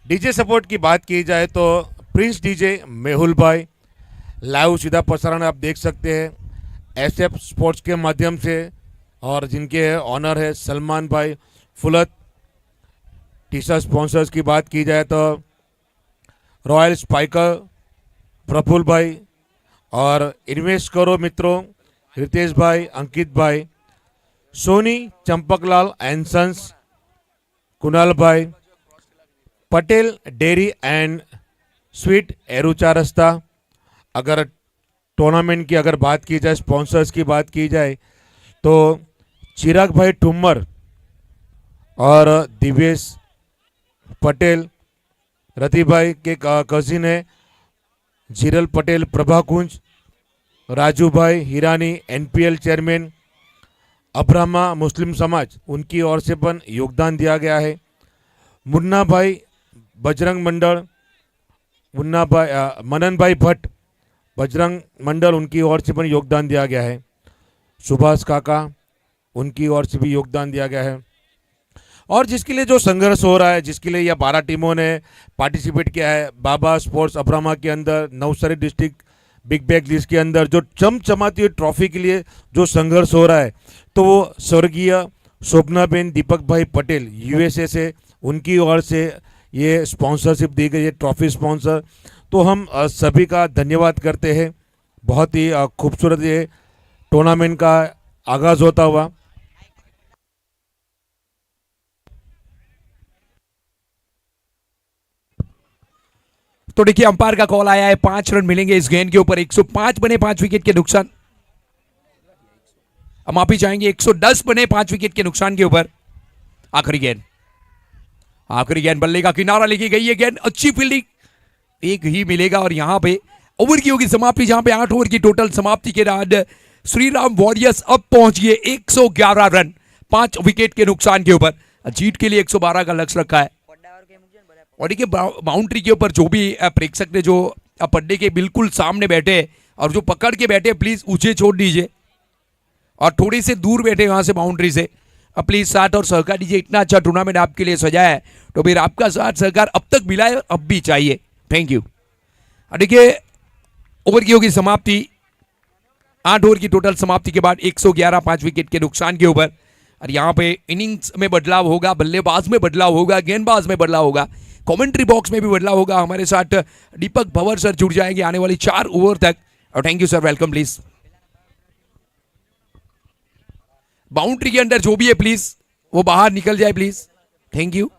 डीजे सपोर्ट की बात की जाए तो प्रिंस डीजे मेहुल भाई. लाइव सीधा प्रसारण आप देख सकते हैं एसएफ स्पोर्ट्स के माध्यम से और जिनके ऑनर है सलमान भाई फुलत. टी शर्ट स्पॉन्सर्स की बात की जाए तो रॉयल स्पाइकर प्रफुल्ल भाई और इन्वेस्ट करो मित्रों रितेश भाई, अंकित भाई, सोनी चंपकलाल एंड सन्स, कुणाल भाई, पटेल डेयरी एंड स्वीट एरूचा रस्ता. अगर टूर्नामेंट की अगर बात की जाए, स्पॉन्सर्स की बात की जाए तो चिराग भाई ठुम्मर और दिवेश पटेल, रति भाई के कजिन है जीरल पटेल प्रभाकुंज, राजू भाई हिरानी एनपीएल चेयरमैन, अब्रामा मुस्लिम समाज उनकी ओर से पण योगदान दिया गया है. मुन्ना भाई बजरंग मंडल, मुन्ना भाई मनन भाई भट्ट बजरंग मंडल उनकी ओर से पण योगदान दिया गया है. सुभाष काका उनकी ओर से भी योगदान दिया गया है. और जिसके लिए जो संघर्ष हो रहा है, जिसके लिए यह 12 टीमों ने पार्टिसिपेट किया है बाबा स्पोर्ट्स अब्रामा के अंदर, Navsari district big bag list के अंदर जो चमचमाती हुई ट्रॉफी के लिए जो संघर्ष हो रहा है, तो वो स्वर्गीय शोभनाबेन दीपक भाई पटेल यूएसए से उनकी ओर से ये स्पॉन्सरशिप दी गई है, ट्रॉफी स्पॉन्सर. तो हम सभी का धन्यवाद करते हैं. बहुत ही खूबसूरत ये टूर्नामेंट का आगाज होता हुआ. तो देखिए अंपायर का कॉल आया है, 5 रन मिलेंगे इस गेंद के ऊपर। 105 बने 5 विकेट के नुकसान, माफी चाहेंगे 110 बने 5 विकेट के नुकसान के ऊपर। आखिरी गेंद, आखिरी गेंद बल्ले का किनारा लेके गई है गेंद, अच्छी फील्डिंग, एक ही मिलेगा और यहां पे ओवर की होगी समाप्ति, जहां पे 8 ओवर की टोटल समाप्ति के बाद श्री राम वॉरियर्स अब पहुंच गए 111 रन 5 विकेट के नुकसान के ऊपर। जीत के लिए 112 का लक्ष्य रखा है। और देखिए बाउंड्री के ऊपर जो भी प्रेक्षक ने जो पड्डे के बिल्कुल सामने बैठे और जो पकड़ के बैठे, प्लीज ऊंचे छोड़ दीजिए, और थोड़ी से दूर बैठे वहां से बाउंड्री से, प्लीज साथ और सहकार दीजिए। इतना अच्छा टूर्नामेंट आपके लिए सजाया है, तो फिर आपका साथ सहकार अब तक मिला है, अब भी चाहिए। Thank you. देखिए ओवर की होगी समाप्ति, 8 ओवर की टोटल समाप्ति के बाद 111 5 विकेट के नुकसान के ऊपर। और यहाँ पे इनिंग्स में बदलाव होगा, बल्लेबाज में बदलाव होगा, गेंदबाज में बदलाव होगा, कमेंट्री बॉक्स में भी बदलाव होगा। हमारे साथ दीपक भंवर सर जुड़ जाएंगे आने वाली 4 ओवर तक। और thank you sir, welcome. Please boundary के अंदर जो भी है प्लीज वो बाहर निकल जाए प्लीज। Thank you.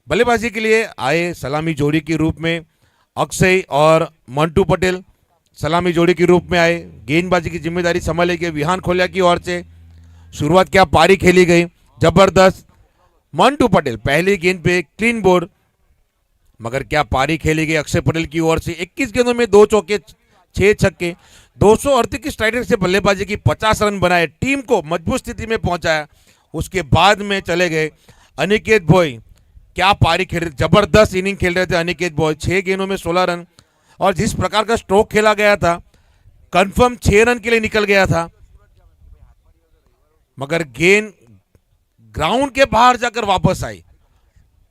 बल्लेबाजी के लिए आए सलामी जोड़ी के रूप में अक्षय और मंटू पटेल सलामी जोड़ी के रूप में आए। गेंदबाजी की जिम्मेदारी संभालेगी विहान खोलिया की ओर से। शुरुआत क्या पारी खेली गई, जबरदस्त। मंटू पटेल पहली गेंद पे क्लीन बोर्ड, मगर क्या पारी खेली गई अक्षय पटेल की ओर से। 21 गेंदों में 2 चौके 6 छक्के 238 की स्ट्राइक रेट से बल्लेबाजी की 50 रन बनाए, टीम को मजबूत स्थिति में पहुंचाया। उसके बाद में चले गए अनिकेत भोई, क्या पारी खेल रहे, जबरदस्त इनिंग खेल रहे थे अनिकेत भोई। 6 गेंदों में 16 रन, और जिस प्रकार का स्ट्रोक खेला गया था कंफर्म 6 रन के लिए निकल गया था, मगर गेंद ग्राउंड के बाहर जाकर वापस आई।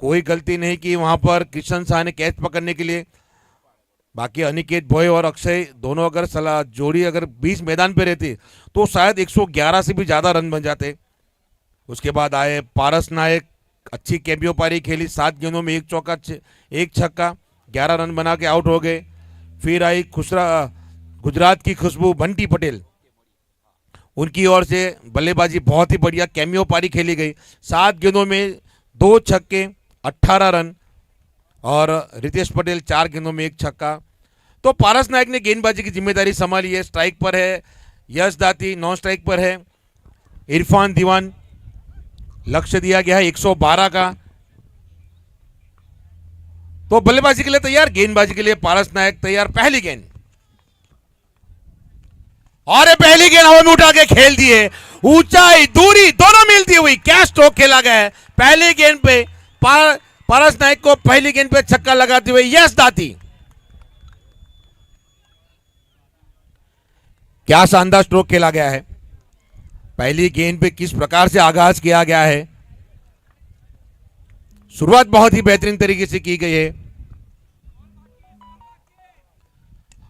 कोई गलती नहीं की वहां पर किशन शाह ने कैच पकड़ने के लिए। बाकी अनिकेत भोई और अक्षय दोनों अगर सलाह जोड़ी अगर बीच मैदान पे रहती तो शायद 111 से भी ज्यादा रन बन जाते। उसके बाद आए पारस नायक, अच्छी कैम्पियो पारी खेली। 7 गेंदों में 1 चौका 1 छक्का 11 रन बना के आउट हो गए। फिर आई गुजरात की खुशबू बंटी पटेल, उनकी ओर से बल्लेबाजी बहुत ही बढ़िया कैमियो पारी खेली गई। 7 गेंदों में 2 छक्के 18 रन, और रितेश पटेल 4 गेंदों में 1 छक्का। तो पारस नायक ने गेंदबाजी की जिम्मेदारी संभाली है। स्ट्राइक पर है यश दाती, नॉन स्ट्राइक पर है इरफान दीवान। लक्ष्य दिया गया है 112 का। तो बल्लेबाजी के लिए तैयार, गेंदबाजी के लिए पारस नायक तैयार। पहली गेंद, और पहली गेंद हवा में उठा के खेल दिए, ऊंचाई दूरी दोनों मिलती हुई। क्या स्ट्रोक खेला गया है पहली गेंद पे। पारस नायक को पहली गेंद पे छक्का लगाते हुए यश दाती। क्या शानदार स्ट्रोक खेला गया है। पहली गेंद पे किस प्रकार से आगाज किया गया है, शुरुआत बहुत ही बेहतरीन तरीके से की गई है।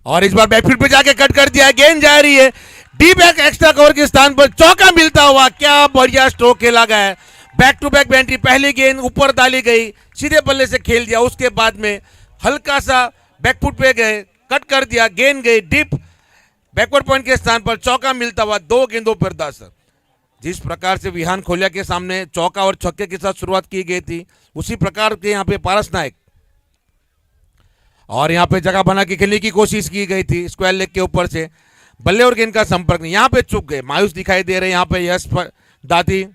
और इस बार बैकफील्ड पे जाके कट कर दिया, गेंद जा रही है डीप एक्स्ट्रा कवर के स्थान पर, चौका मिलता हुआ। क्या बढ़िया स्ट्रोक खेला गया है। बैक टू बैक एंट्री, पहली गेंद ऊपर डाली गई, सीधे बल्ले से खेल दिया। उसके बाद में हल्का सा बैकफुट पे गए, कट कर दिया, गेंद गई डीप बैकवर्ड पॉइंट के स्थान पर, चौका मिलता हुआ। 2 गेंदों पर 10। जिस प्रकार से विहान खोलिया के सामने चौका और छक्के के साथ शुरुआत की गई थी, उसी प्रकार के यहाँ पे पारस नायक, और यहाँ पे जगह बना के खेलने की कोशिश की गई थी स्क्वायर लेग के ऊपर से। बल्ले और गेंद का संपर्क नहीं, यहाँ पे चुक गए, मायूस दिखाई दे रहे यहाँ पे यश दाती।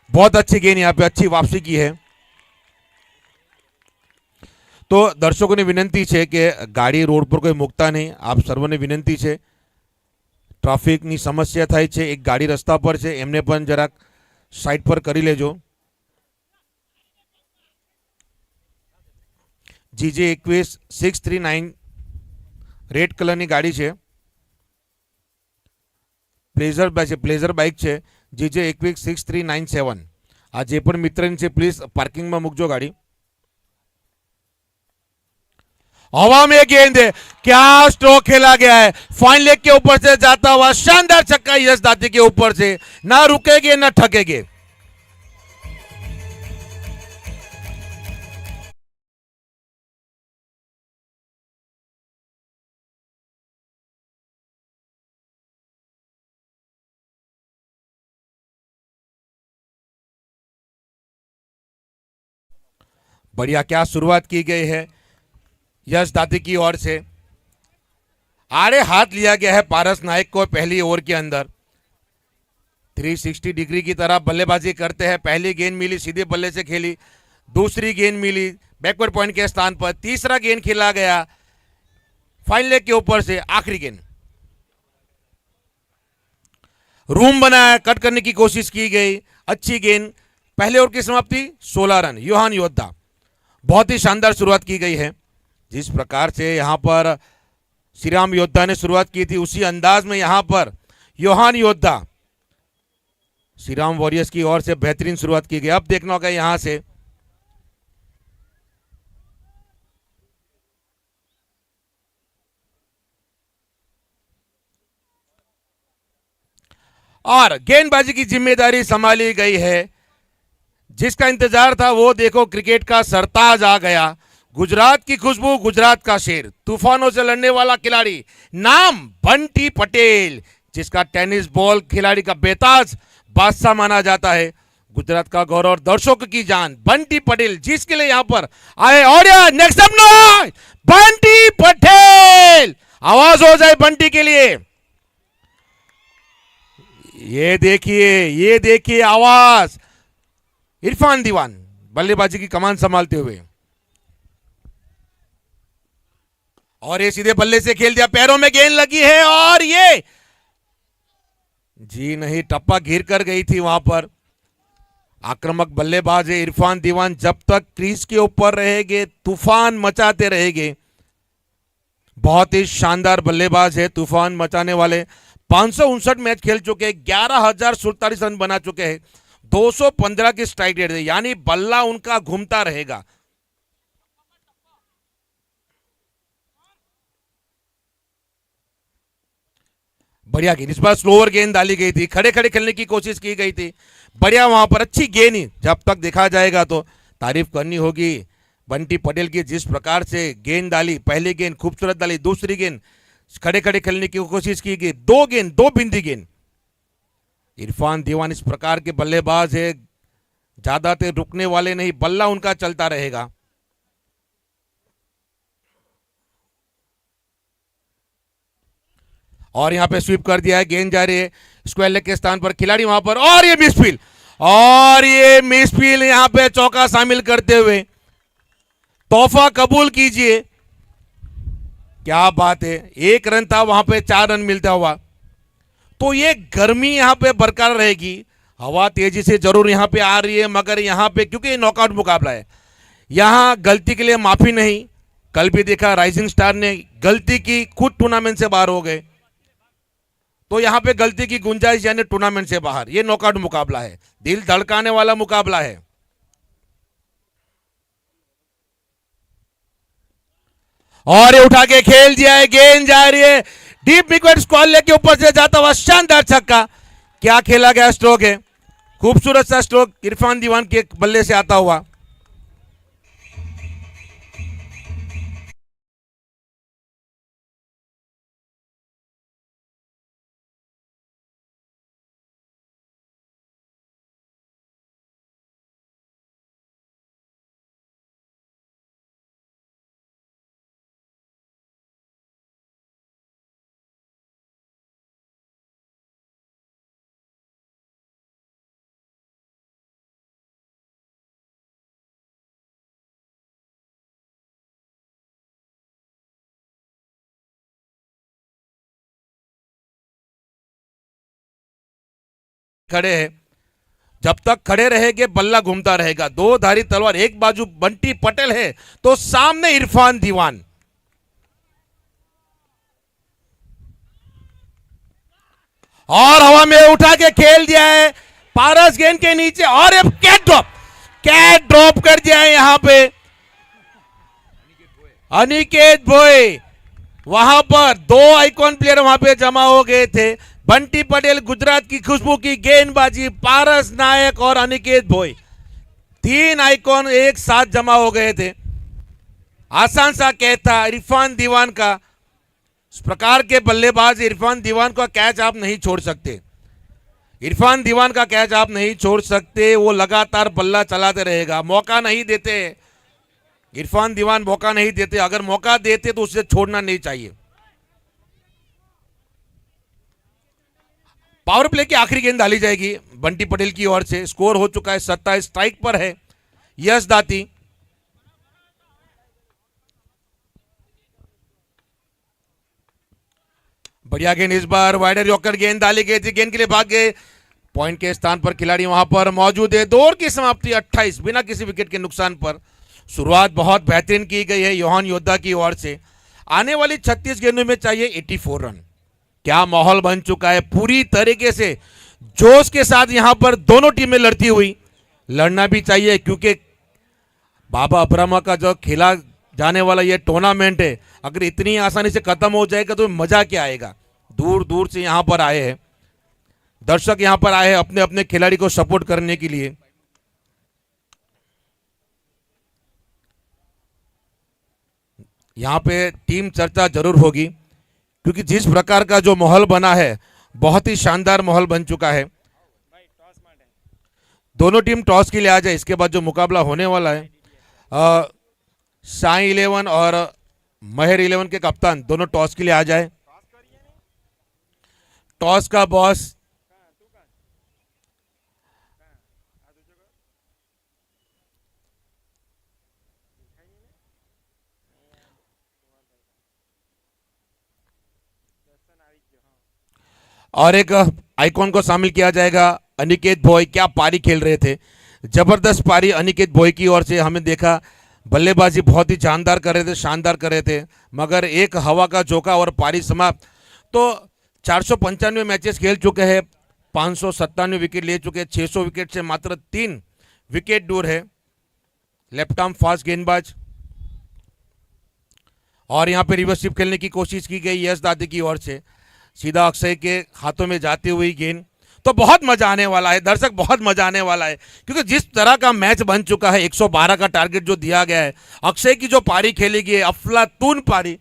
बहुत अच्छी गेंद यहाँ पे, अच्छी वापसी की है। तो दर्शकों ने विनंती है कि गाड़ी रोड पर कोई मुकता नहीं, आप सर्वोने विनंती है। ટ્રાફિકની સમસ્યા થાય છે, એક ગાડી રસ્તા પર છે, એમને પણ જરાક સાઈડ પર કરી લેજો। GJ 21639 રેડ કલરની ગાડી છે, પ્લેઝર બાઇક છે, GJ 21639 આ જે પણ મિત્રની છે પ્લીઝ પાર્કિંગમાં મૂકજો ગાડી। हवा में गेंद है, क्या स्ट्रोक खेला गया है। फाइन लेग के ऊपर से जाता हुआ शानदार छक्का यश दाती के ऊपर से, ना रुकेगे ना ठकेगे। बढ़िया क्या शुरुआत की गई है यश दाती की ओर से। आड़े हाथ लिया गया है पारस नायक को पहली ओवर के अंदर। 360 डिग्री की तरह बल्लेबाजी करते हैं। पहली गेंद मिली, सीधे बल्ले से खेली। दूसरी गेंद मिली बैकवर्ड पॉइंट के स्थान पर। तीसरा गेंद खेला गया फाइन लेग के ऊपर से। आखिरी गेंद रूम बनाया, कट करने की कोशिश की गई, अच्छी गेंद। पहले ओवर की समाप्ति 16 रन। योहान योद्धा, बहुत ही शानदार शुरुआत की गई है। जिस प्रकार से यहां पर श्रीराम योद्धा ने शुरुआत की थी, उसी अंदाज में यहां पर योहान योद्धा श्रीराम वॉरियर्स की ओर से बेहतरीन शुरुआत की गई। अब देखना होगा यहां से और गेंदबाजी की जिम्मेदारी संभाली गई है। जिसका इंतजार था वो देखो क्रिकेट का सरताज आ गया। गुजरात की खुशबू, गुजरात का शेर, तूफानों से लड़ने वाला खिलाड़ी, नाम बंटी पटेल, जिसका टेनिस बॉल खिलाड़ी का बेताज बादशाह माना जाता है। गुजरात का गौरव और दर्शकों की जान बंटी पटेल, जिसके लिए यहां पर आए। और next up noise Bunty Patel, आवाज हो जाए बंटी के लिए। ये देखिए आवाज। इरफान दीवान बल्लेबाजी की कमान संभालते हुए, और ये सीधे बल्ले से खेल दिया, पैरों में गेंद लगी है और ये जी नहीं, टप्पा घिर कर गई थी वहां पर। आक्रामक बल्लेबाज है इरफान दीवान, जब तक क्रीज के ऊपर रहेंगे तूफान मचाते रहेंगे। बहुत ही शानदार बल्लेबाज है, तूफान मचाने वाले। 559 मैच खेल चुके हैं, 11,047 रन बना चुके हैं, 215 की स्ट्राइक रेट है, यानी बल्ला उनका घूमता रहेगा। बढ़िया गेंद, इस बार स्लोअर गेंद डाली गई थी, खड़े खड़े खेलने की कोशिश की गई थी। बढ़िया वहां पर अच्छी गेंद ही, जब तक देखा जाएगा तो तारीफ करनी होगी बंटी पटेल की, जिस प्रकार से गेंद डाली। पहली गेंद खूबसूरत डाली, दूसरी गेंद खड़े खड़े खेलने की कोशिश की गई, दो गेंद, दो बिंदी गेंद। इरफान दीवान इस प्रकार के बल्लेबाज है, ज्यादा देर रुकने वाले नहीं, बल्ला उनका चलता रहेगा। और यहां पे स्वीप कर दिया है, गेंद जा रही है स्क्वायर लेग के स्थान पर, खिलाड़ी वहां पर, और ये मिसफील्ड, और ये मिसफील्ड यहां पे चौका शामिल करते हुए तोहफा कबूल कीजिए। क्या बात है, एक रन था वहां पे, 4 रन मिलता हुआ। तो ये गर्मी यहां पे बरकरार रहेगी, हवा तेजी से जरूर यहां पे आ रही है, मगर यहां पे क्योंकि ये नॉकआउट मुकाबला है, यहां गलती के लिए माफी नहीं। कल भी देखा राइजिंग स्टार ने गलती की, खुद टूर्नामेंट से बाहर हो गए, तो यहां पे गलती की गुंजाइश यानी टूर्नामेंट से बाहर। ये नॉकआउट मुकाबला है, दिल धड़काने वाला मुकाबला है। और ये उठा के खेल दिया है, गेंद जा रही है डीप विकेट, स्क्वायर लेग के ऊपर से जाता हुआ शानदार छक्का। क्या खेला गया स्ट्रोक है, खूबसूरत सा स्ट्रोक इरफान दीवान के बल्ले से आता हुआ। खड़े हैं, जब तक खड़े रहेंगे बल्ला घूमता रहेगा। दो धारी तलवार, एक बाजू बंटी पटेल है तो सामने इरफान दीवान। और हवा में उठा के खेल दिया है पारस गेंद के नीचे, और कैट ड्रॉप कर दिया है यहां पे अनिकेत भोई। वहां पर दो आइकॉन प्लेयर वहां पे जमा हो गए थे, बंटी पटेल गुजरात की खुशबू की गेंदबाजी, पारस नायक और अनिकेत भोई, 3 आइकॉन एक साथ जमा हो गए थे। आसान सा कैच था इरफान दीवान का, इस प्रकार के बल्लेबाज इरफान दीवान का कैच आप नहीं छोड़ सकते, इरफान दीवान का कैच आप नहीं छोड़ सकते। वो लगातार बल्ला चलाते रहेगा, मौका नहीं देते इरफान दीवान, मौका नहीं देते। अगर मौका देते तो उसे छोड़ना नहीं चाहिए। पावर प्ले की आखिरी गेंद डाली जाएगी बंटी पटेल की ओर से। स्कोर हो चुका है 27, स्ट्राइक पर है यश दाती। बढ़िया गेंद, इस बार वाइडर यॉर्कर गेंद डाली गई थी, गेंद के लिए भाग गए, पॉइंट के स्थान पर खिलाड़ी वहां पर मौजूद है। 2 ओवर की समाप्ति 28 बिना किसी विकेट के नुकसान पर। शुरुआत बहुत बेहतरीन की गई है योहान योद्धा की ओर से। आने वाली 36 गेंदों में चाहिए 84 रन। क्या माहौल बन चुका है, पूरी तरीके से जोश के साथ यहां पर दोनों टीमें लड़ती हुई। लड़ना भी चाहिए क्योंकि बाबा अब्रामा का जो खेला जाने वाला ये टूर्नामेंट है, अगर इतनी आसानी से खत्म हो जाएगा तो मजा क्या आएगा। दूर दूर से यहां पर आए हैं दर्शक, यहां पर आए हैं अपने अपने खिलाड़ी को सपोर्ट करने के लिए। यहाँ पे टीम चर्चा जरूर होगी, क्योंकि जिस प्रकार का जो माहौल बना है, बहुत ही शानदार माहौल बन चुका है। दोनों टीम टॉस के लिए आ जाए, इसके बाद जो मुकाबला होने वाला है, साई 11 और महर 11 के कप्तान दोनों टॉस के लिए आ जाए। टॉस का बॉस और एक आइकॉन को शामिल किया जाएगा। अनिकेत भोई क्या पारी खेल रहे थे, जबरदस्त पारी अनिकेत भोई की ओर से। हमें देखा बल्लेबाजी बहुत ही जानदार कर रहे थे, शानदार कर रहे थे, मगर एक हवा का झोंका और पारी समाप्त। तो 495 मैचेस खेल चुके हैं, 597 विकेट ले चुके हैं, 600 विकेट से मात्र 3 विकेट दूर है लेफ्ट आर्म फास्ट गेंदबाज। और यहां पे रिवर्स खेलने की कोशिश की गई यश दादी की ओर से, सीधा अक्षय के हाथों में जाती हुई गेंद। तो बहुत मजा आने वाला है दर्शक, बहुत मजा आने वाला है, क्योंकि जिस तरह का मैच बन चुका है, 112 का टारगेट जो दिया गया है, अक्षय की जो पारी खेली गई है, अफलातून पारी।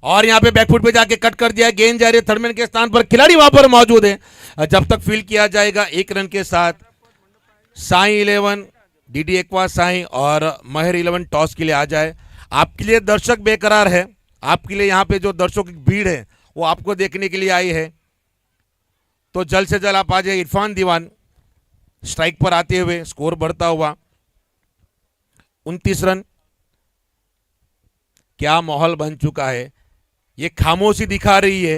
और यहां पे बैकफुट पे जाके कट कर दिया, गेंद जा रही है थर्डमैन के स्थान पर, खिलाड़ी वहां पर मौजूद है, जब तक फील्ड किया जाएगा 1 रन के साथ। साई 11 डीडी एक्वा साई और महर 11 टॉस के लिए आ जाए। आपके लिए दर्शक बेकरार है, आपके लिए यहाँ पे जो दर्शकों की भीड़ है वो आपको देखने के लिए आई है, तो जल्द से जल्द आप आ जाए। इरफान दीवान स्ट्राइक पर आते हुए, स्कोर बढ़ता हुआ 29 रन। क्या माहौल बन चुका है, ये खामोशी दिखा रही है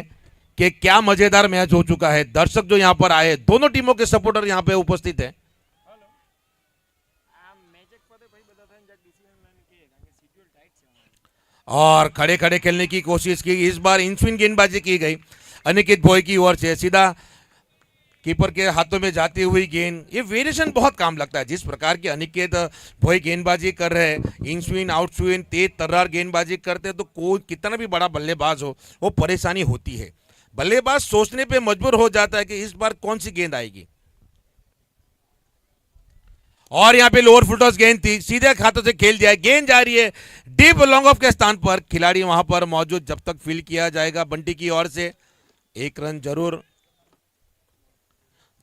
कि क्या मजेदार मैच हो चुका है। दर्शक जो यहां पर आए, दोनों टीमों के सपोर्टर यहां पे उपस्थित है। और खड़े खड़े खेलने की कोशिश की, इस बार इन स्विंग गेंदबाजी की गई अनिकेत भोई की ओर से, सीधा कीपर के हाथों में जाती हुई गेंद। ये वेरिएशन बहुत काम लगता है, जिस प्रकार की अनिकेत भोई गेंदबाजी कर रहे हैं, इन स्विंग आउट स्विंग तेज तर्रार गेंदबाजी करते हैं, तो कोई कितना भी बड़ा बल्लेबाज हो वो परेशानी होती है। बल्लेबाज सोचने पे मजबूर हो जाता है कि इस बार कौन सी गेंद आएगी। और यहां पे लोअर फुटटॉस गेंद थी, सीधे हाथों से खेल दिया, गेंद जा रही है डीप लॉन्ग ऑफ के स्थान पर, खिलाड़ी वहां पर मौजूद, जब तक फील्ड किया जाएगा बंटी की ओर से 1 रन जरूर।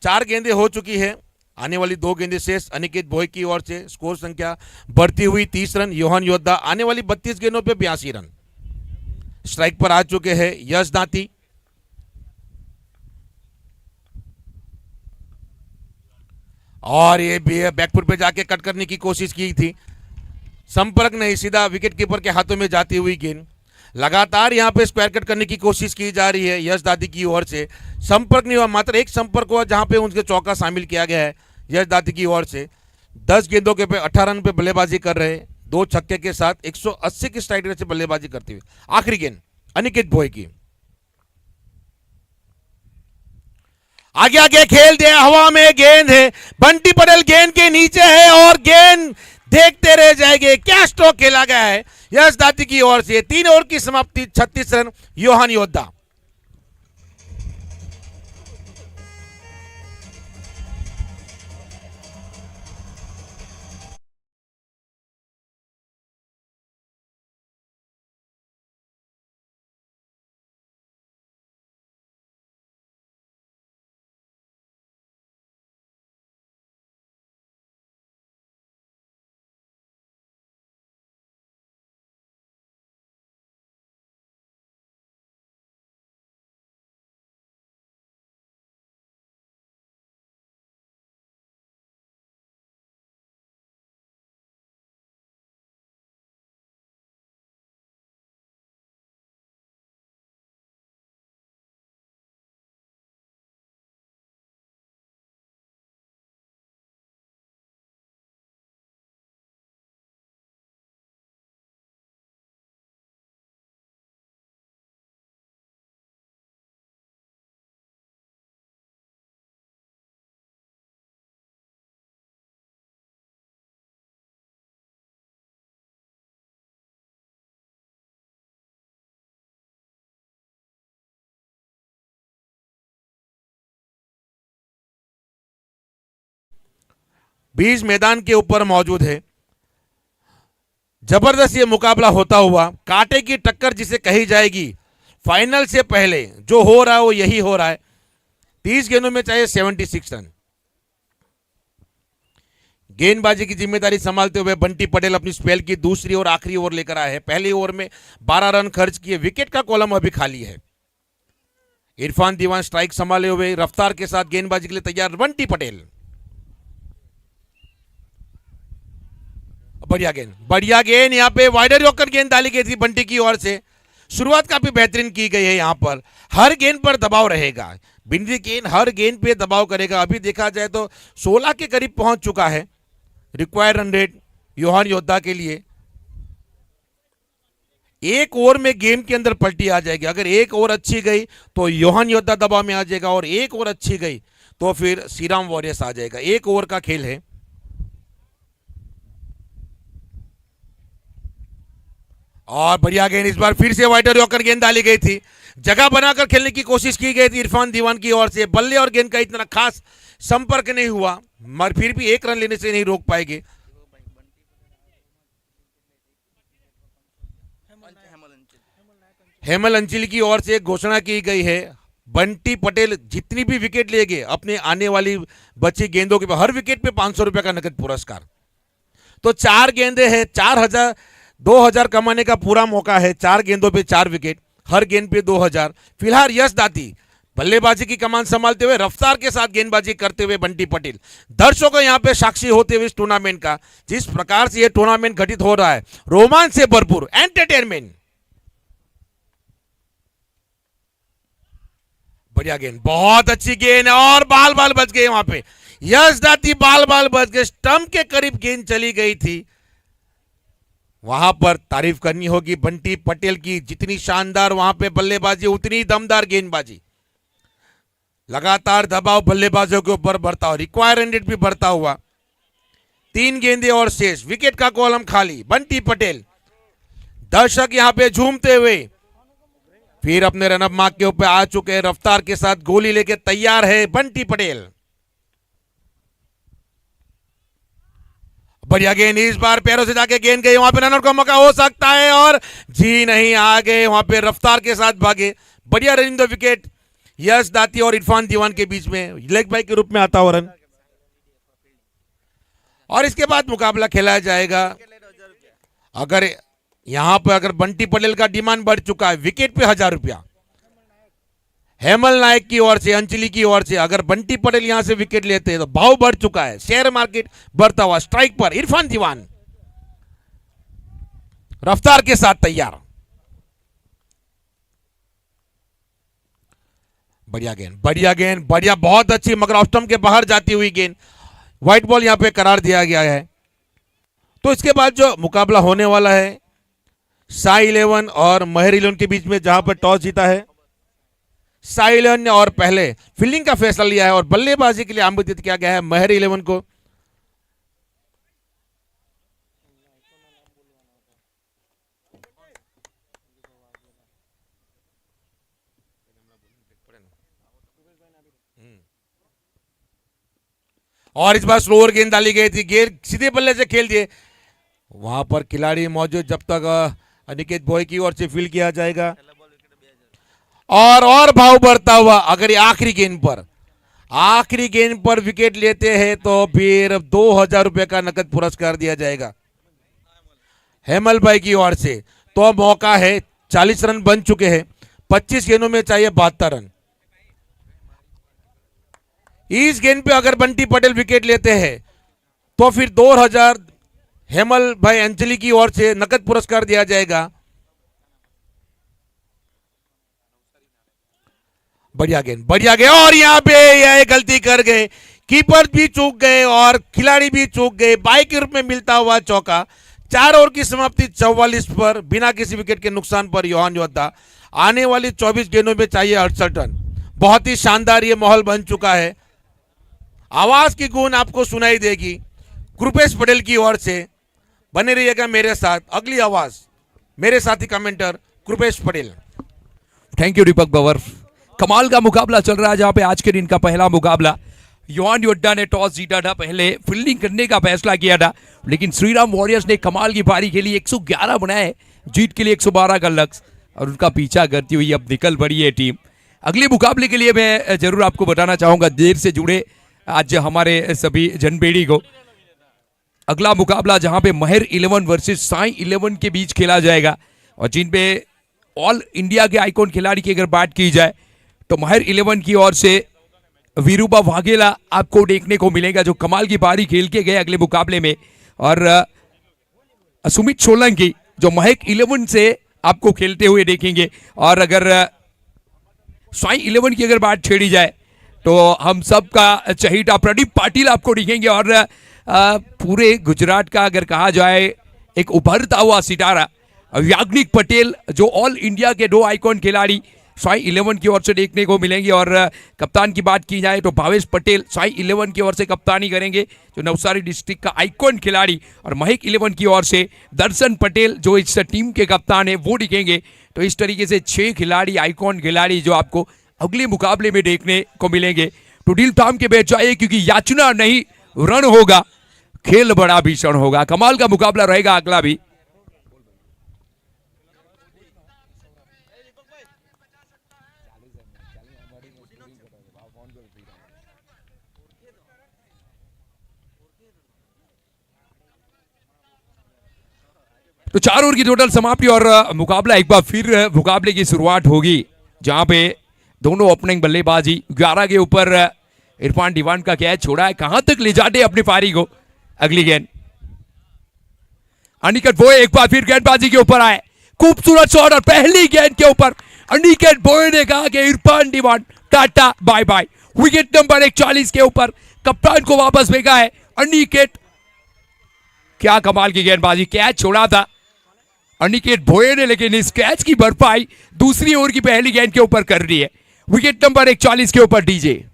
4 गेंदें हो चुकी है, आने वाली 2 गेंदें शेष अनिकेत भोई की ओर से। स्कोर संख्या बढ़ती हुई 30 रन। योहान योद्धा आने वाली 32 गेंदों पे 82 रन। स्ट्राइक पर आ चुके हैं यश दाती। और ये भी बैकफुट पे जाके कट करने की कोशिश की थी, संपर्क नहीं, सीधा विकेट कीपर के हाथों में जाती हुई गेंद। लगातार यहां पे स्क्वायर कट करने की कोशिश की जा रही है यश दादी की ओर से, संपर्क नहीं हुआ, मात्र एक संपर्क हुआ जहां पे उनके चौका शामिल किया गया है यश दादी की ओर से। 10 गेंदों के पे 18 रन पे बल्लेबाजी कर रहे, 2 छक्के के साथ 180 की स्ट्राइक रेट से बल्लेबाजी करते हुए। आखिरी गेंद अनिकेत भोई की, आगे आगे खेल दे, हवा में गेंद है, बंटी पटेल गेंद के नीचे है और गेंद देखते रह जाएंगे। क्या स्ट्रोक खेला गया है यश दाती की ओर से। 3 ओवर की समाप्ति, 36 रन। योहान योद्धा बीच मैदान के ऊपर मौजूद है। जबरदस्त ये मुकाबला होता हुआ, कांटे की टक्कर जिसे कही जाएगी। फाइनल से पहले जो हो रहा है वो यही हो रहा है। 30 गेंदों में चाहिए 76 रन। गेंदबाजी की जिम्मेदारी संभालते हुए बंटी पटेल अपनी स्पेल की दूसरी और आखिरी ओवर लेकर आए हैं। पहली ओवर में 12 रन खर्च किए, विकेट का कॉलम अभी खाली है। इरफान दीवान स्ट्राइक संभाले हुए रफ्तार के साथ गेंदबाजी के लिए तैयार। बंटी पटेल, बढ़िया गेंद यहां पे वाइडर यॉर्कर गेंद डाली गई थी बंटी की ओर से। शुरुआत काफी बेहतरीन की गई है। यहां पर हर गेंद पर दबाव रहेगा। बिंदी गेंद हर गेंद पे दबाव करेगा। अभी देखा जाए तो 16 के करीब पहुंच चुका है रिक्वायर्ड रन रेट योहान योद्धा के लिए। एक ओवर में गेम के अंदर पलटी आ जाएगी। अगर एक ओवर अच्छी गई तो योहान योद्धा दबाव में आ जाएगा, और एक ओवर अच्छी गई तो फिर श्रीराम वॉरियर्स आ जाएगा। एक ओवर का खेल है। और बढ़िया गेंद, इस बार फिर से वाइडर यॉर्कर गेंद डाली गई थी। जगह बनाकर खेलने की कोशिश की गई थी इरफान दीवान की ओर से। बल्ले और गेंद का इतना खास संपर्क नहीं हुआ, मगर फिर भी एक रन लेने से नहीं रोक पाएंगे। हेमल अंचिल की ओर से एक घोषणा की गई है। बंटी पटेल जितनी भी विकेट लेंगे अपने आने वाली बची गेंदों के हर विकेट पे 500 रुपए का नकद पुरस्कार। तो 4 गेंदे हैं, 2000 कमाने का पूरा मौका है। 4 गेंदों पे 4 विकेट, हर गेंद पे 2000। फिलहाल यश दाती बल्लेबाजी की कमान संभालते हुए, रफ्तार के साथ गेंदबाजी करते हुए बंटी पटेल दर्शकों यहां पे साक्षी होते हुए इस टूर्नामेंट का, जिस प्रकार से यह टूर्नामेंट घटित हो रहा है, रोमांच से भरपूर एंटरटेनमेंट। बढ़िया गेंद, बहुत अच्छी गेंद, और बाल बच गए वहां पे। यश दाती बाल बच गए। स्टंप के करीब गेंद चली गई थी। वहां पर तारीफ करनी होगी बंटी पटेल की। जितनी शानदार वहां पे बल्लेबाजी, उतनी दमदार गेंदबाजी। लगातार दबाव बल्लेबाजों के ऊपर बढ़ता हुआ, रिक्वायर रन रेट भी बढ़ता हुआ। 3 गेंदे और शेष, विकेट का कॉलम खाली। बंटी पटेल, दर्शक यहां पे झूमते हुए फिर अपने रनअप मार्क के ऊपर आ चुके हैं। रफ्तार के साथ गोली लेके तैयार है बंटी पटेल। बढ़िया गेंद, इस बार पैरों से जाके गेंद गई, वहां पे रनआउट का मौका हो सकता है, और जी नहीं, आ गए वहां पे रफ्तार के साथ भागे। बढ़िया रनिंग द विकेट। यश दाती और इरफान दीवान के बीच में लेग बाय के रूप में आता हुआ रन। और इसके बाद मुकाबला खेला जाएगा। अगर यहां पर अगर बंटी पटेल का डिमांड बढ़ चुका है, विकेट पे 1000 रुपया हेमल नायक की ओर से, अंचली की ओर से। अगर बंटी पटेल यहां से विकेट लेते हैं तो भाव बढ़ चुका है, शेयर मार्केट बढ़ता हुआ। स्ट्राइक पर इरफान दीवान रफ्तार के साथ तैयार। बढ़िया गेंद, बढ़िया, बहुत अच्छी, मगर ऑफ स्टंप के बाहर जाती हुई गेंद। व्हाइट बॉल यहां पे करार दिया गया है। तो इसके बाद जो मुकाबला होने वाला है, साई 11 और महर 11 के बीच में, जहां पर टॉस जीता है साई 11 ने और पहले फील्डिंग का फैसला लिया है और बल्लेबाजी के लिए आमंत्रित किया गया है महर 11 को। और इस बार स्लोअर गेंद डाली गई थी, गेंद सीधे बल्ले से खेल दिए। वहां पर खिलाड़ी मौजूद, जब तक अनिकेत बॉय की ओर से फील्ड किया जाएगा। और भाव बढ़ता हुआ, अगर आखिरी गेंद पर विकेट लेते हैं तो फिर 2000 रुपए का नकद पुरस्कार दिया जाएगा हेमल भाई की ओर से। तो मौका है, 40 रन बन चुके हैं, 25 गेंदों में चाहिए 72 रन। इस गेंद पे अगर बंटी पटेल विकेट लेते हैं तो फिर 2000 हेमल भाई अंजलि की ओर से नकद पुरस्कार दिया जाएगा। बढ़िया गेंद, और यहां पे यह गलती कर गए, कीपर भी चूक गए और खिलाड़ी भी चूक गए। बाई के रूप में मिलता हुआ चौका। 4 ओवर की समाप्ति 44 पर बिना किसी विकेट के नुकसान पर योहान योद्धा। आने वाली 24 गेंदों में चाहिए 68 रन। बहुत ही शानदार ये माहौल बन चुका है। आवाज की गूंज आपको सुनाई देगी कृपेश पटेल की ओर से। बने रहिएगा मेरे साथ। अगली आवाज मेरे साथी commenter Kripesh Patel. Thank you Deepak Bawar. कमाल का मुकाबला चल रहा है, जहां पे आज के दिन का पहला मुकाबला योहान योड्डा ने टॉस जीता था, पहले फील्डिंग करने का फैसला किया था, लेकिन श्रीराम वॉरियर्स ने कमाल की पारी खेली, 111 बनाए, जीत के लिए 112 का लक्ष्य, और उनका पीछा करती हुई अब निकल पड़ी है टीम। अगले मुकाबले के लिए मैं जरूर आपको बताना चाहूंगा, देर से जुड़े आज हमारे सभी जनबेड़ी को, अगला मुकाबला जहां पे महर 11 वर्सेस साई 11 के बीच खेला जाएगा, और जिन पे ऑल इंडिया के आइकॉन खिलाड़ी की अगर बात की जाए तो महर 11 की ओर से वीरूबा वाघेला आपको देखने को मिलेगा, जो कमाल की पारी खेल के गए अगले मुकाबले में, और सुमित सोलंकी जो महक 11 से आपको खेलते हुए देखेंगे। और अगर साई 11 की अगर बात छेड़ी जाए तो हम सब का चहीटा प्रदीप पाटिल आपको दिखेंगे, और पूरे गुजरात का अगर कहा जाए एक उभरता हुआ सितारा याग्निक पटेल, जो ऑल इंडिया के 2 आइकॉन खिलाड़ी साई 11 की ओर से देखने को मिलेंगे। और कप्तान की बात की जाए तो भावेश पटेल साई 11 की ओर से कप्तानी करेंगे, जो नवसारी डिस्ट्रिक्ट का आइकॉन खिलाड़ी, और महक 11 की ओर से दर्शन पटेल जो इस टीम के कप्तान है वो दिखेंगे। तो इस तरीके से 6 खिलाड़ी, आइकॉन खिलाड़ी जो आपको अगले मुकाबले में देखने को मिलेंगे। तो दिल थाम के बैठ जाइए, क्योंकि याचना नहीं रन होगा, खेल बड़ा भीषण होगा, कमाल का मुकाबला रहेगा अगला भी। तो 4 ओवर की टोटल समाप्ति, और मुकाबला एक बार फिर मुकाबले की शुरुआत होगी, जहां पे दोनों ओपनिंग बल्लेबाजी 11 के ऊपर इरफान दीवान का कैच छोड़ा है, कहां तक ले जाते अपनी पारी को। अगली गेंद अनिकेत बोए एक बार फिर गेंदबाजी के ऊपर आए, खूबसूरत शॉट, और पहली गेंद के ऊपर अनिकेत बोए ने कहा कि Irfan Diwan tata bye bye. Wicket number 41 के ऊपर कप्तान को वापस भेजा है अनिकेत। क्या कमाल की गेंदबाजी, कैच छोड़ा था अनिकेत भोये ने, लेकिन इस कैच की भरपाई दूसरी ओवर की पहली गेंद के ऊपर कर दी है। विकेट नंबर 41 के ऊपर डीजे।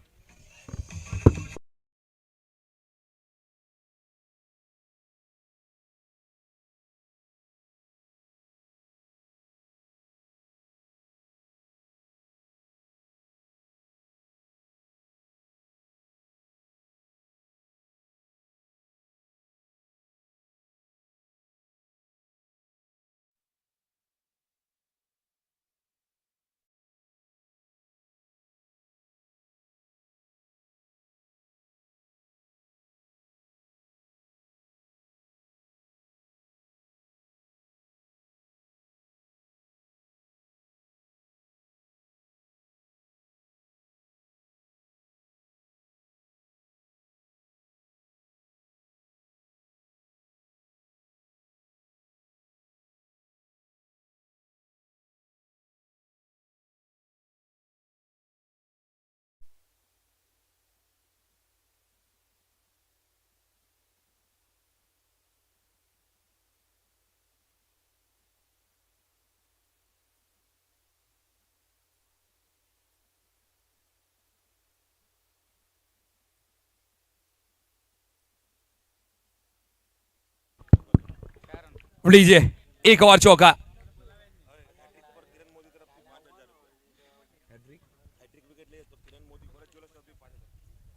लीजिए एक और चौका,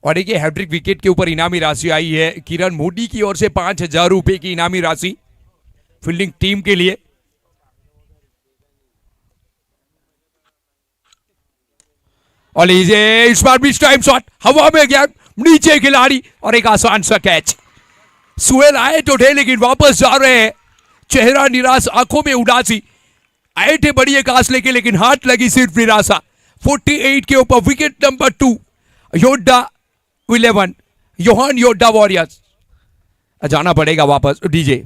और देखिए हैट्रिक विकेट के ऊपर इनामी राशि आई है किरण मोदी की ओर से 5,000 रुपए की इनामी राशि फील्डिंग टीम के लिए। और लीजिए इस बार भी टाइम शॉट, हवा में गया, नीचे खिलाड़ी, और एक आसान सा कैच। सुहेल आए तो थे लेकिन वापस जा रहे हैं, चेहरा निराश, आंखों में उदासी। आए थे बड़ी एक आस लेके, लेकिन हाथ लगी सिर्फ निराशा। 48 के ऊपर विकेट नंबर 2 योड्डा 11 योहान योड्डा वॉरियर्स। जाना पड़ेगा वापस डीजे।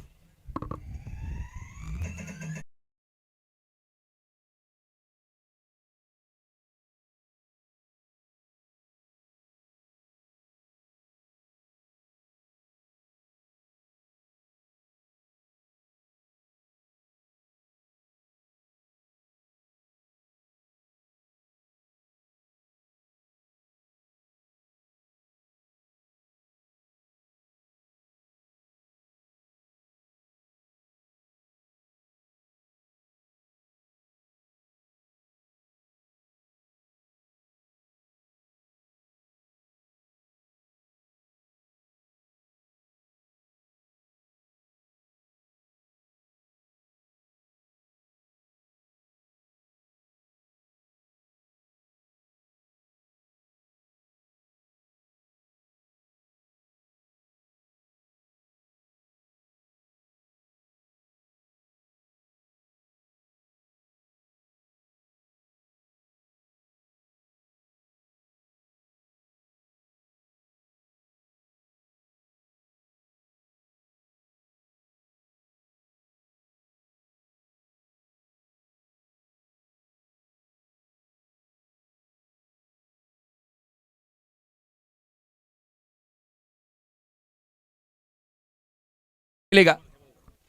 मिलेगा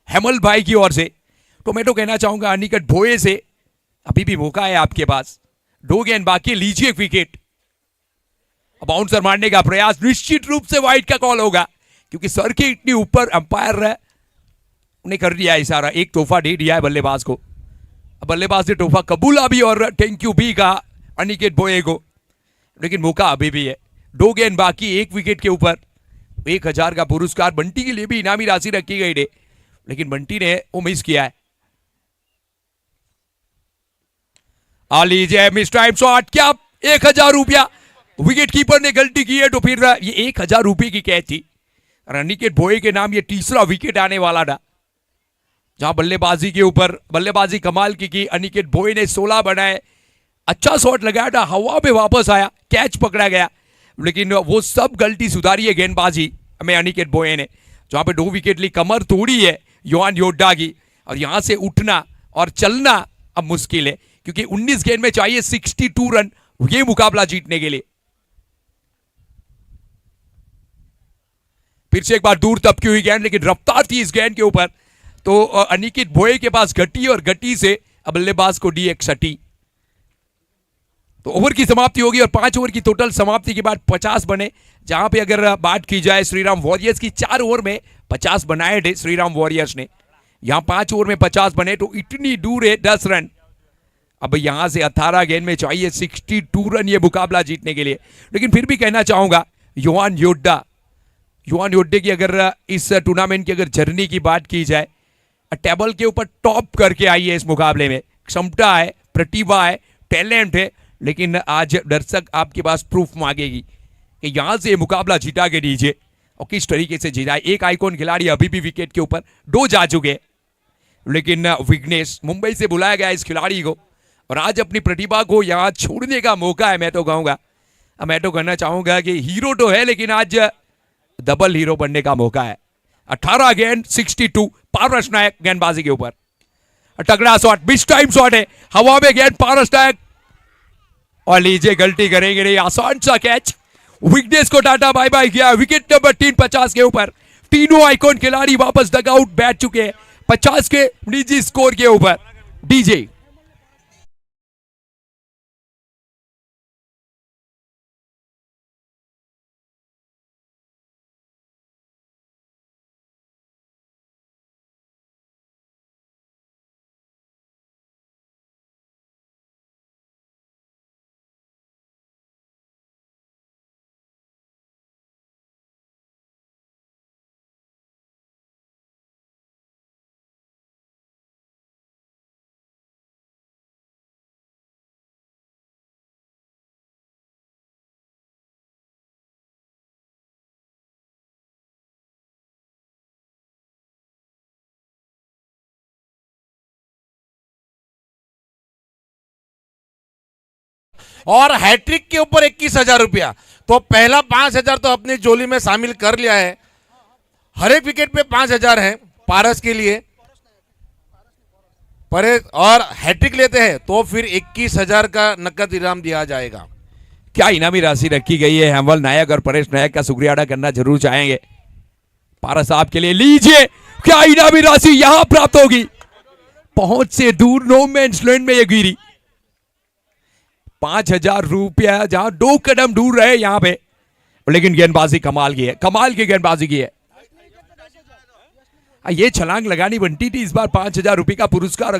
हेमल भाई की ओर से। तो मैं तो कहना चाहूंगा अनिकेत भोये से अभी भी मौका है आपके पास, 2 गेंद बाकी, लीजिए एक विकेट। बाउंसर मारने का प्रयास, निश्चित रूप से वाइड का कॉल होगा क्योंकि सर के इतनी ऊपर अंपायर उन्हें कर दिया इशारा, एक तोहफा दे दिया है बल्लेबाज को। बल्लेबाज ने तोहफा कबूला भी और थैंक यू भी कहा अनिकेत भोये को, लेकिन मौका अभी भी है। 2 गेंद बाकी, 1 विकेट के ऊपर। 1000 का पुरस्कार बंटी के लिए भी इनामी राशि रखी गई थी, लेकिन बंटी ने वो मिस किया है। आ लीजिए मिस टाइम शॉट, क्या 1000 रुपया, विकेट कीपर ने गलती की है तो फिर ये 1000 रुपये की कैच थी। अनिकेत भोये के नाम ये तीसरा विकेट आने वाला था, जहां बल्लेबाजी के ऊपर बल्लेबाजी कमाल की अनिकेत भोये ने 16 बनाए, अच्छा शॉट लगाया था, हवा में वापस आया, कैच पकड़ा गया, लेकिन वो सब गलती सुधारी है गेंदबाजी में अनिकेत भोये ने, जहां पे 2 विकेट ली, कमर तोड़ी है योहान योड्डा की, और यहां से उठना और चलना अब मुश्किल है क्योंकि 19 गेंद में चाहिए 62 रन ये मुकाबला जीतने के लिए। फिर से एक बार दूर तबकी हुई गेंद, लेकिन रफ्तार थी इस गेंद के ऊपर, तो अनिकेत भोये के पास गति और गति से बल्लेबाज को दी एक सटी। तो ओवर की समाप्ति होगी और 5 ओवर की टोटल समाप्ति के बाद 50 बने, जहां पे अगर बात की जाए श्रीराम वॉरियर्स की 4 ओवर में 50 बनाए थे श्रीराम वॉरियर्स ने, यहां 5 ओवर में 50 बने, तो इतनी दूर है 10 रन। अब यहां से 18 गेंद में चाहिए 62 रन ये मुकाबला जीतने के लिए। लेकिन फिर भी कहना चाहूंगा योहान योड्डे की अगर इस टूर्नामेंट की अगर जर्नी की बात की जाए, टेबल के ऊपर टॉप करके आई है इस मुकाबले में, क्षमता है, प्रतिभा है, टैलेंट है, लेकिन आज दर्शक आपके पास प्रूफ मांगेगी कि यहां से मुकाबला जीता के दीजिए और किस तरीके से जीता है। एक आइकॉन खिलाड़ी अभी भी विकेट के ऊपर, 2 जा चुके, लेकिन विघ्नेश मुंबई से बुलाया गया इस खिलाड़ी को और आज अपनी प्रतिभा को यहां छोड़ने का मौका है। मैं तो कहूंगा, मैं तो कहना चाहूंगा कि हीरो तो है, लेकिन आज डबल हीरो बनने का मौका है। 18 गेंद 62, पारस नायक गेंदबाजी के ऊपर, तगड़ा शॉट, मिस टाइम शॉट है, हवा में गेंद, पारस नायक, और लीजिए गलती करेंगे नहीं, आसान सा कैच, विघ्नेश को टाटा बाय बाय किया। विकेट नंबर 3 50 के ऊपर, तीनों आइकॉन खिलाड़ी वापस डगआउट बैठ चुके हैं 50 के निजी स्कोर के ऊपर। डीजे और हैट्रिक के ऊपर 21,000 रुपया, तो पहला 5,000 तो अपनी जोली में शामिल कर लिया है। हर एक विकेट पे 5,000 है पारस के लिए, परेश, और हैट्रिक लेते हैं तो फिर 21,000 का नकद इनाम दिया जाएगा। क्या इनामी राशि रखी गई है, हेमल नायक और परेश नायक का शुक्रिया अदा करना जरूर चाहेंगे। पारस साहब के लिए लीजिए, क्या इनामी राशि यहां प्राप्त होगी, पहुंच से दूर, नो मैंस लैंड में ये गिरी। 5,000 रुपया जहां 2 कदम दूर रहे यहां पे, लेकिन गेंदबाजी कमाल की है, कमाल की गेंदबाजी की है। ये छलांग लगानी बनती थी इस बार 5,000 रुपये का पुरस्कार,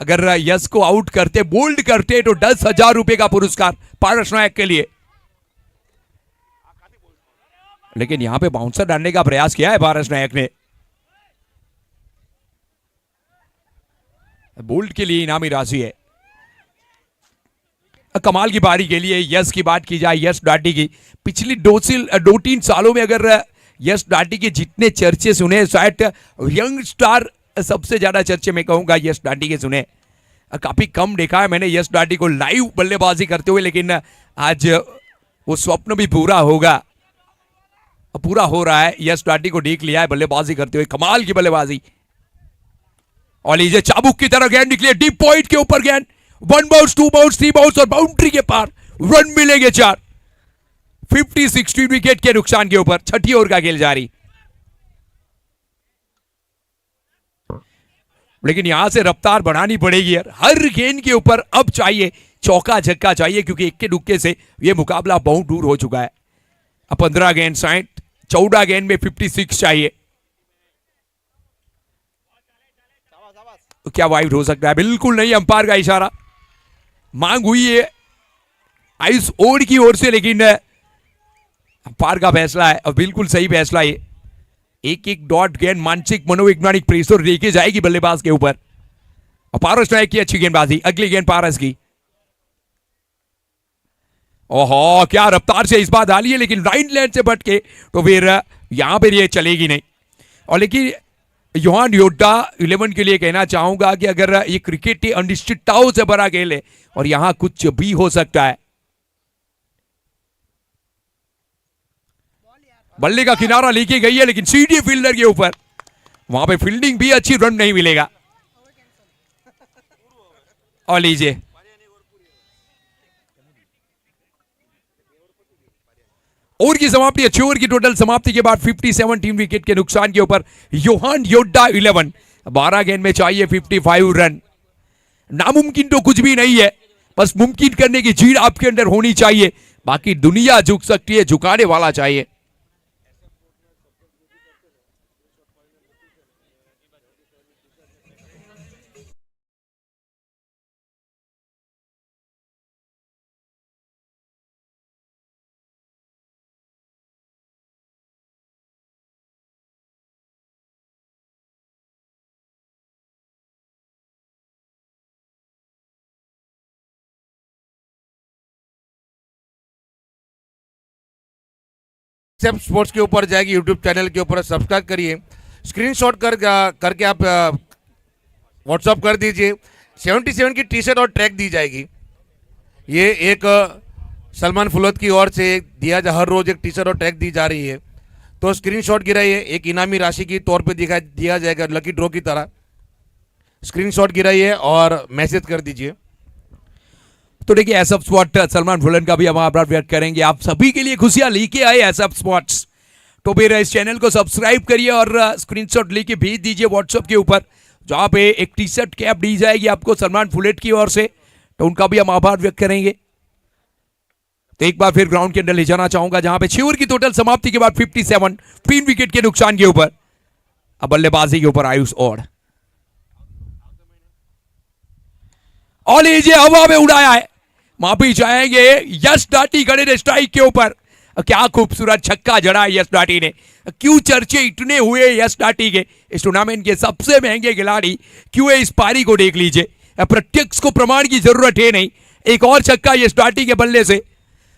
अगर यस को आउट करते, बोल्ड करते, तो 10,000 रुपये का पुरस्कार पारस नायक के लिए। लेकिन यहां पे बाउंसर डालने का प्रयास किया है पारस नायक ने, बोल्ड के लिए इनामी राशि है। कमाल की पारी के लिए यस की बात की जाए, यस डाटी की पिछली 2-3 सालों में अगर यस डाटी के जितने चर्चे सुने, शायद यंग स्टार सबसे ज्यादा चर्चे में कहूंगा यस डाटी के सुने। काफी कम देखा है मैंने यस डाटी को लाइव बल्लेबाजी करते हुए, लेकिन आज वो स्वप्न भी पूरा होगा, पूरा हो रहा है। यस डाटी को देख लिया है बल्लेबाजी करते हुए, कमाल की बल्लेबाजी। और लीजिए चाबुक की तरह गेंद निकली, डीप पॉइंट के ऊपर गेंद, 1 बाउंस, 2 बाउंस, 3 बाउंस और बाउंड्री के पार, रन मिलेंगे 4। 50-60 विकेट के नुकसान के ऊपर छठी ओवर का खेल जारी। लेकिन यहां से रफ्तार बढ़ानी पड़ेगी यार, हर गेंद के ऊपर अब चाहिए चौका झक्का चाहिए, क्योंकि इक्के दुक्के से ये मुकाबला बहुत दूर हो चुका है। अब 15 गेंद 60, 14 गेंद में 56 चाहिए। तो क्या वाइड हो सकता है? बिल्कुल नहीं, अंपायर का इशारा मांग हुई है आयुष ओड की ओर से, लेकिन अंपायर का फैसला है और बिल्कुल सही फैसला है। एक एक डॉट गेंद मानसिक मनोवैज्ञानिक प्रेशर लेके जाएगी बल्लेबाज के ऊपर। और पारस नायक की अच्छी गेंदबाजी, अगली गेंद पारस की। ओहो, क्या रफ्तार से इस बार डाली है, लेकिन राइट लेन से भटके तो फिर यहां पर ये चलेगी नहीं। और लेकिन योहान योड्डा 11 के लिए कहना चाहूंगा कि अगर ये क्रिकेट की अनिश्चितताओं से भरा खेल है और यहां कुछ भी हो सकता है। बल्ले का किनारा लेके गई है, लेकिन सीधी फील्डर के ऊपर, वहां पे फील्डिंग भी अच्छी, रन नहीं मिलेगा। और लीजिए ओवर की समाप्ति, अच्छी ओवर की टोटल समाप्ति के बाद 57 टीम विकेट के नुकसान के ऊपर योहान योड्डा 11, 12 गेंद में चाहिए 55 रन। नामुमकिन तो कुछ भी नहीं है, बस मुमकिन करने की जीत आपके अंदर होनी चाहिए। बाकी दुनिया झुक सकती है, झुकाने वाला चाहिए। सब स्पोर्ट्स के ऊपर जाएगी, यूट्यूब चैनल के ऊपर सब्सक्राइब करिए, स्क्रीनशॉट करके आप व्हाट्सअप कर दीजिए। 77 की टी शर्ट और ट्रैक दी जाएगी। ये एक सलमान फुलत की ओर से हर रोज एक टी शर्ट और ट्रैक दी जा रही है। तो स्क्रीनशॉट गिराइए, एक इनामी राशि की तौर पे दिया जाएगा लकी ड्रॉ की तरह। स्क्रीनशॉट गिराइए और मैसेज कर दीजिए। तो देखिए एसएफ स्पॉट सलमान फुलन का भी हम आभार व्यक्त करेंगे, आप सभी के लिए खुशियां लेके आए एसएफ स्पॉट्स। तो फिर इस चैनल को सब्सक्राइब करिए और स्क्रीनशॉट लेके भेज दीजिए व्हाट्सएप के ऊपर, जहां पे एक टी शर्ट कैप दी जाएगी आपको सलमान फुलेट की ओर से। तो उनका भी हम आभार व्यक्त करेंगे। तो एक बार फिर ग्राउंड के अंदर ले जाना चाहूंगा, जहां पे 6 ओवर की टोटल समाप्ति के बाद 57, 3 विकेट के नुकसान के ऊपर। अब बल्लेबाजी के ऊपर आयुष ओड, और लीजिए हवा में उड़ाया है, माफी चाहेंगे यश डाटी खड़े ने स्ट्राइक के ऊपर। क्या खूबसूरत छक्का जड़ा है यश डाटी ने। क्यों चर्चे इतने हुए यश डाटी के, इस टूर्नामेंट के सबसे महंगे खिलाड़ी क्यों है, इस पारी को देख लीजिए। प्रत्यक्ष को प्रमाण की जरूरत है नहीं, एक और छक्का यश डाटी के बल्ले से।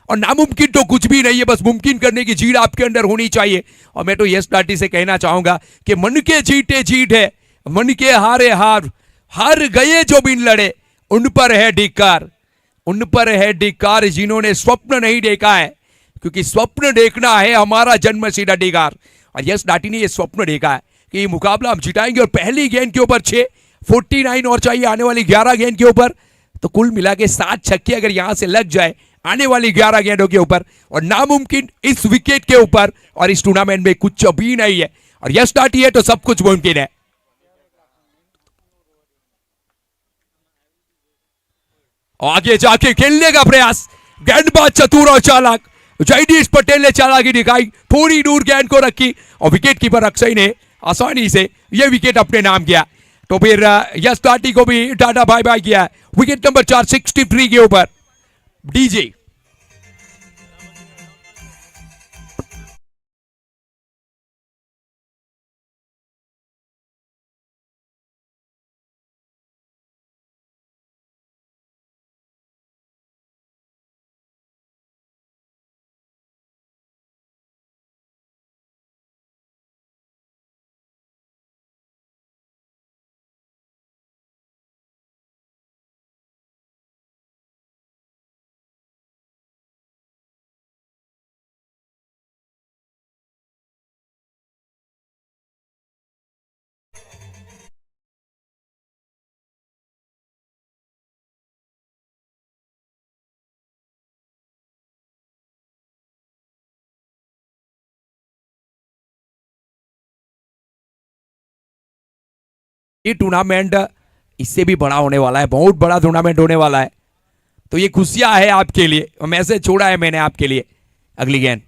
और नामुमकिन तो कुछ भी नहीं है, बस मुमकिन करने की जीत आपके अंदर होनी चाहिए। और मैं तो यश डाटी से कहना चाहूंगा कि मन के जीते जीत है, मन के हारे हार, हार गए जो बिन लड़े उन पर है धिक्कार, उन पर है धिक्कार जिन्होंने स्वप्न नहीं देखा है, क्योंकि स्वप्न देखना है हमारा जन्मसिद्ध अधिकार। और यश डाटी ने यह स्वप्न देखा है कि ये मुकाबला हम जिताएंगे। और पहली गेंद के ऊपर 6, 49 और चाहिए आने वाली 11 गेंद के ऊपर। तो कुल मिला के 7 छक्के अगर यहां से लग जाए आने वाली 11 गेंदों के ऊपर, और नामुमकिन इस विकेट के ऊपर और इस टूर्नामेंट में कुछ भी नहीं है। और यश डाटी है तो सब कुछ मुमकिन है। आगे जाके खेलने का प्रयास, गेंदबाज चतुर और चालाक जयदीश पटेल ने चालाकी दिखाई, थोड़ी दूर गेंद को रखी और विकेट कीपर अक्षय ने आसानी से यह विकेट अपने नाम किया। तो फिर यश डाटी को भी टाटा बाय बाय किया। विकेट नंबर 4 63 के ऊपर डीजे ये टूर्नामेंट इससे भी बड़ा होने वाला है, बहुत बड़ा टूर्नामेंट होने वाला है। तो ये खुशियां है आपके लिए, मैसेज छोड़ा है मैंने आपके लिए। अगली गेंद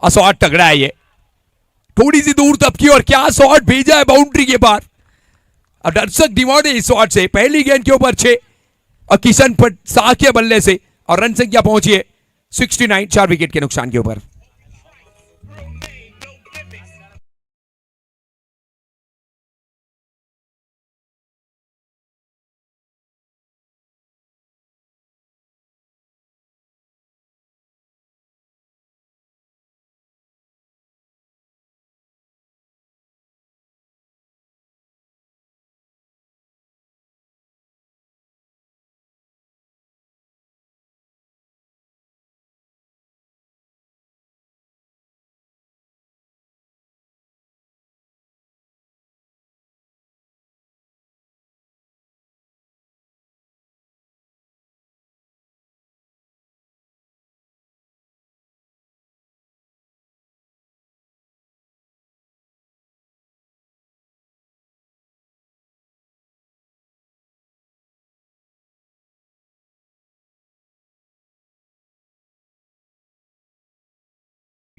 शॉट तगड़ा है, ये थोड़ी सी दूर तब की और क्या शॉट भेजा है बाउंड्री के पार। अब दर्शक डिमांड है इस शॉट से। पहली गेंद के ऊपर 6 और किशन शाह के बल्ले से और रन संख्या पहुंची है 69, 4 विकेट के नुकसान के ऊपर।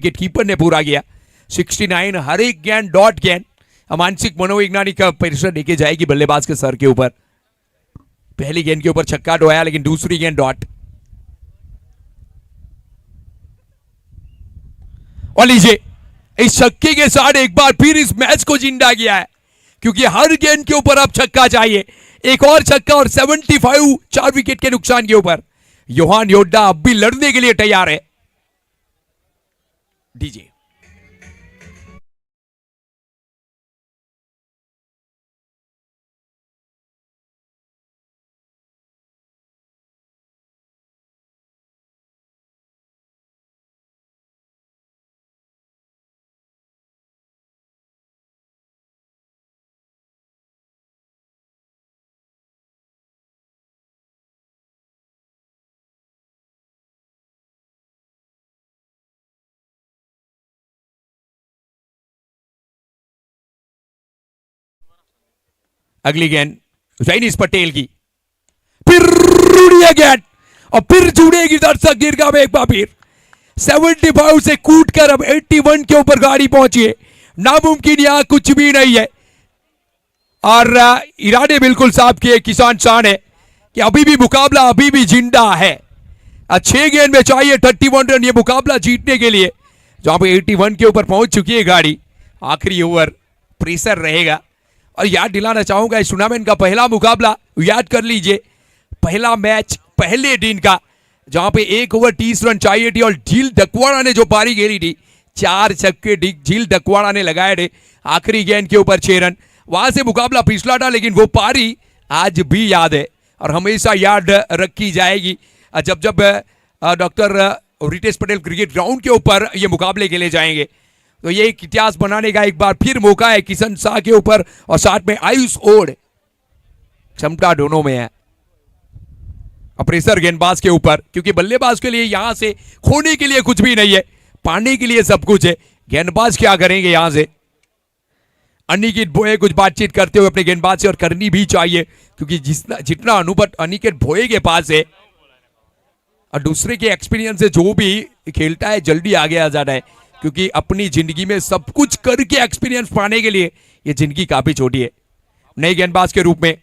विकेट कीपर ने पूरा किया 69। हर एक गेंद डॉट गेंद मानसिक मनोवैज्ञानिक परिसर लेके जाएगी बल्लेबाज के सर के ऊपर। पहली गेंद के ऊपर छक्का डोया, लेकिन दूसरी गेंद डॉट। और लीजिए इस छक्के के साथ एक बार फिर इस मैच को जिंदा किया है, क्योंकि हर गेंद के ऊपर अब छक्का चाहिए। एक और छक्का और 75, 4 विकेट के नुकसान के ऊपर। योहान योड्डा अब भी लड़ने के लिए तैयार है। डीजे अगली गेंद जैनिस पटेल की, फिर उड़ी गेंद और फिर जुड़ेगी दर्शक दीर्घा में एक बार फिर। 75 से कूदकर अब 81 के ऊपर गाड़ी पहुंची है। नामुमकिन यहां कुछ भी नहीं है और इरादे बिल्कुल साफ किए किसान शाह ने कि अभी भी मुकाबला अभी भी जिंदा है। 6 गेंद में चाहिए 31 रन ये मुकाबला जीतने के लिए, जहां पे 81 के ऊपर पहुंच चुकी है गाड़ी। आखिरी ओवर प्रेशर रहेगा। और याद दिलाना चाहूंगा इस टूर्नामेंट का पहला मुकाबला याद कर लीजिए, पहला मैच पहले दिन का, जहां पे 1 ओवर 30 रन चाहिए थी और झील डकवाड़ा ने जो पारी खेली थी 4 छक्के झील डकवाड़ा ने लगाए थे। आखिरी गेंद के ऊपर 6 रन। वहां से मुकाबला पिछला था, लेकिन वो पारी आज भी याद है और हमेशा याद रखी जाएगी जब जब doctor Ritesh Patel cricket ground के ऊपर ये मुकाबले खेले जाएंगे। तो ये एक इतिहास बनाने का एक बार फिर मौका है किशन शाह के ऊपर और साथ में आयुष ओड। क्षमता दोनों में है प्रेशर गेंदबाज के ऊपर, क्योंकि बल्लेबाज के लिए यहां से खोने के लिए कुछ भी नहीं है, पाने के लिए सब कुछ है। गेंदबाज क्या करेंगे यहां से? अनिकेत भोये कुछ बातचीत करते हुए अपने गेंदबाज से, और करनी भी चाहिए क्योंकि जितना अनुभव अनिकेत भोये के पास है और दूसरे के एक्सपीरियंस से जो भी खेलता है जल्दी आगे आ जाता है, क्योंकि अपनी जिंदगी में सब कुछ करके एक्सपीरियंस पाने के लिए ये जिंदगी काफी छोटी है। नए गेंदबाज के रूप में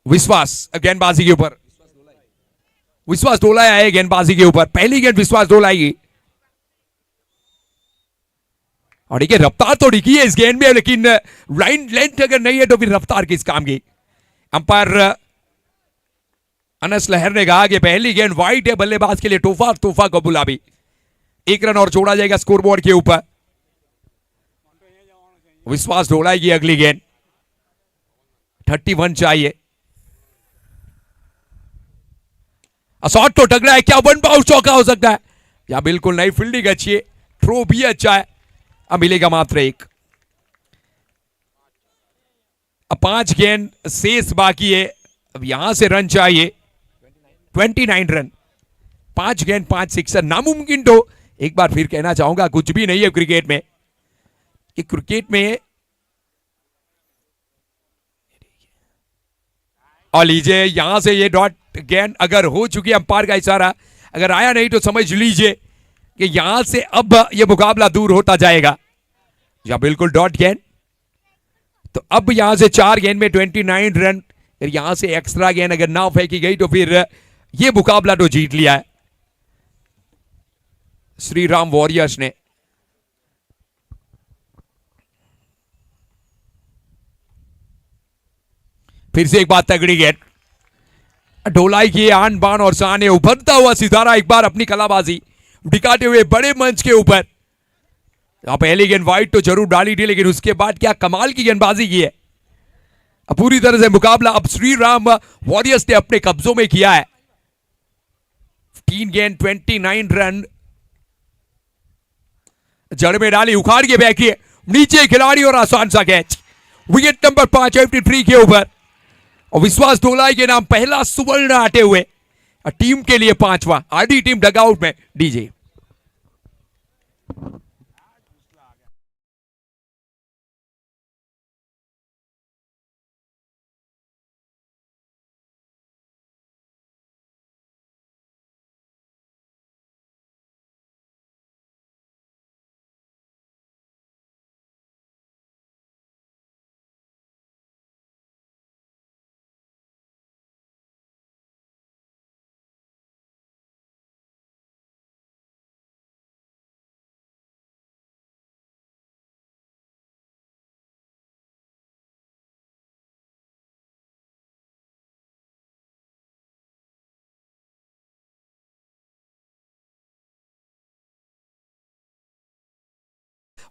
विश्वास गेंदबाजी के ऊपर, विश्वास डोला आए गेंदबाजी के ऊपर। पहली गेंद विश्वास डोलाएगी और देखिए रफ्तार तो दिखी है इस गेंद में, लेकिन लाइन लेंथ अगर नहीं है तो फिर रफ्तार किस काम की। अंपायर अनस लहर ने कहा कि पहली गेंद वाइड है बल्लेबाज के लिए, तोहफा कबूल। अभी 1 रन और जोड़ा जाएगा स्कोरबोर्ड के ऊपर। विश्वास डोलाएगी अगली गेंद, 31 चाहिए। शॉट तो टकरा है, क्या 1 बाउंस चौका हो सकता है? या बिल्कुल नहीं, फील्डिंग अच्छी है, थ्रो भी अच्छा है। अब मिलेगा मात्र 1। अब 5 गेंद शेष बाकी है, अब यहां से रन चाहिए 29 रन। 5 गेंद 5 सिक्सर, नामुमकिन तो एक बार फिर कहना चाहूंगा कुछ भी नहीं है क्रिकेट में, कि क्रिकेट में और लीजिए यहां से ये डॉट गेंद अगर हो चुकी, अंपायर का इशारा अगर आया नहीं तो समझ लीजिए कि यहां से अब ये मुकाबला दूर होता जाएगा। या बिल्कुल डॉट गेंद, तो अब यहां से 4 गेंद में 29 रन, फिर यहां से एक्स्ट्रा गेंद अगर ना फेंकी गई तो फिर ये मुकाबला तो जीत लिया है श्री राम वॉरियर्स ने। फिर से एक बार तगड़ी गेंद, ढोलाई की आन बान और शान, उभरता हुआ सितारा एक बार अपनी कलाबाजी दिखाते हुए बड़े मंच के ऊपर। पहली गेंद वाइड तो जरूर डाली थी, लेकिन उसके बाद क्या कमाल की गेंदबाजी की है। पूरी तरह से मुकाबला अब श्री राम वॉरियर्स ने अपने कब्जों में किया है। 3 गेंद 29 रन, जड़ में डाली, उखाड़ के फेंकी नीचे खिलाड़ी और आसान सा कैच, विकेट नंबर 5 53 के ऊपर। और विश्वास ढोलाई के नाम पहला सुवर्ण आते हुए टीम के लिए 5वां। आधी टीम डगआउट में। डीजे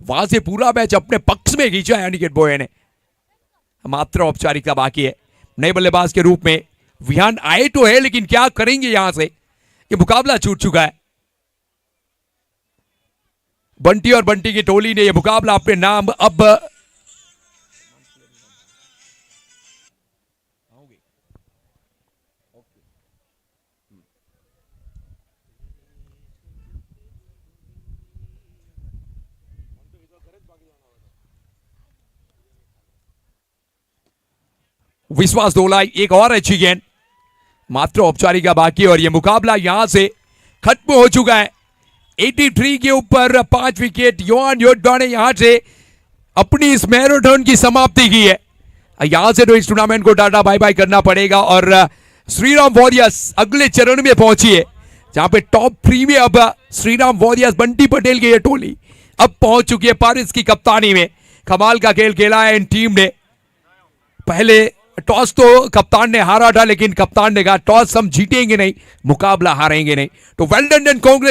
वहां से पूरा मैच अपने पक्ष में खींचा है अनिकेत बॉय ने। मात्र औपचारिकता बाकी है। नए बल्लेबाज के रूप में विहान आए तो है, लेकिन क्या करेंगे यहां से, ये मुकाबला छूट चुका है। बंटी और बंटी की टोली ने यह मुकाबला अपने नाम अब विश्वास ढोलाई, एक और अच्छी गेंद, मात्र औपचारिकता बाकी और यह मुकाबला यहां से खत्म हो चुका है। 83 के ऊपर 5 विकेट। योहान योद्धा ने यहां से अपनी इस मैराथन की समाप्ति की है। यहां से तो इस टूर्नामेंट को टाटा बाय बाय करना पड़ेगा और श्रीराम वॉरियर्स अगले चरण में पहुंची है, जहां पे टॉप 3 में अब श्रीराम वॉरियर्स बंटी पटेल की यह टोली अब पहुंच चुकी है। पारिस की कप्तानी में कमाल का खेल खेला है इन टीम ने। पहले टॉस तो कप्तान ने हारा था, लेकिन कप्तान ने कहा टॉस हम जीतेंगे नहीं, मुकाबला हारेंगे नहीं। तो वेल डन एंड कांग्रेस।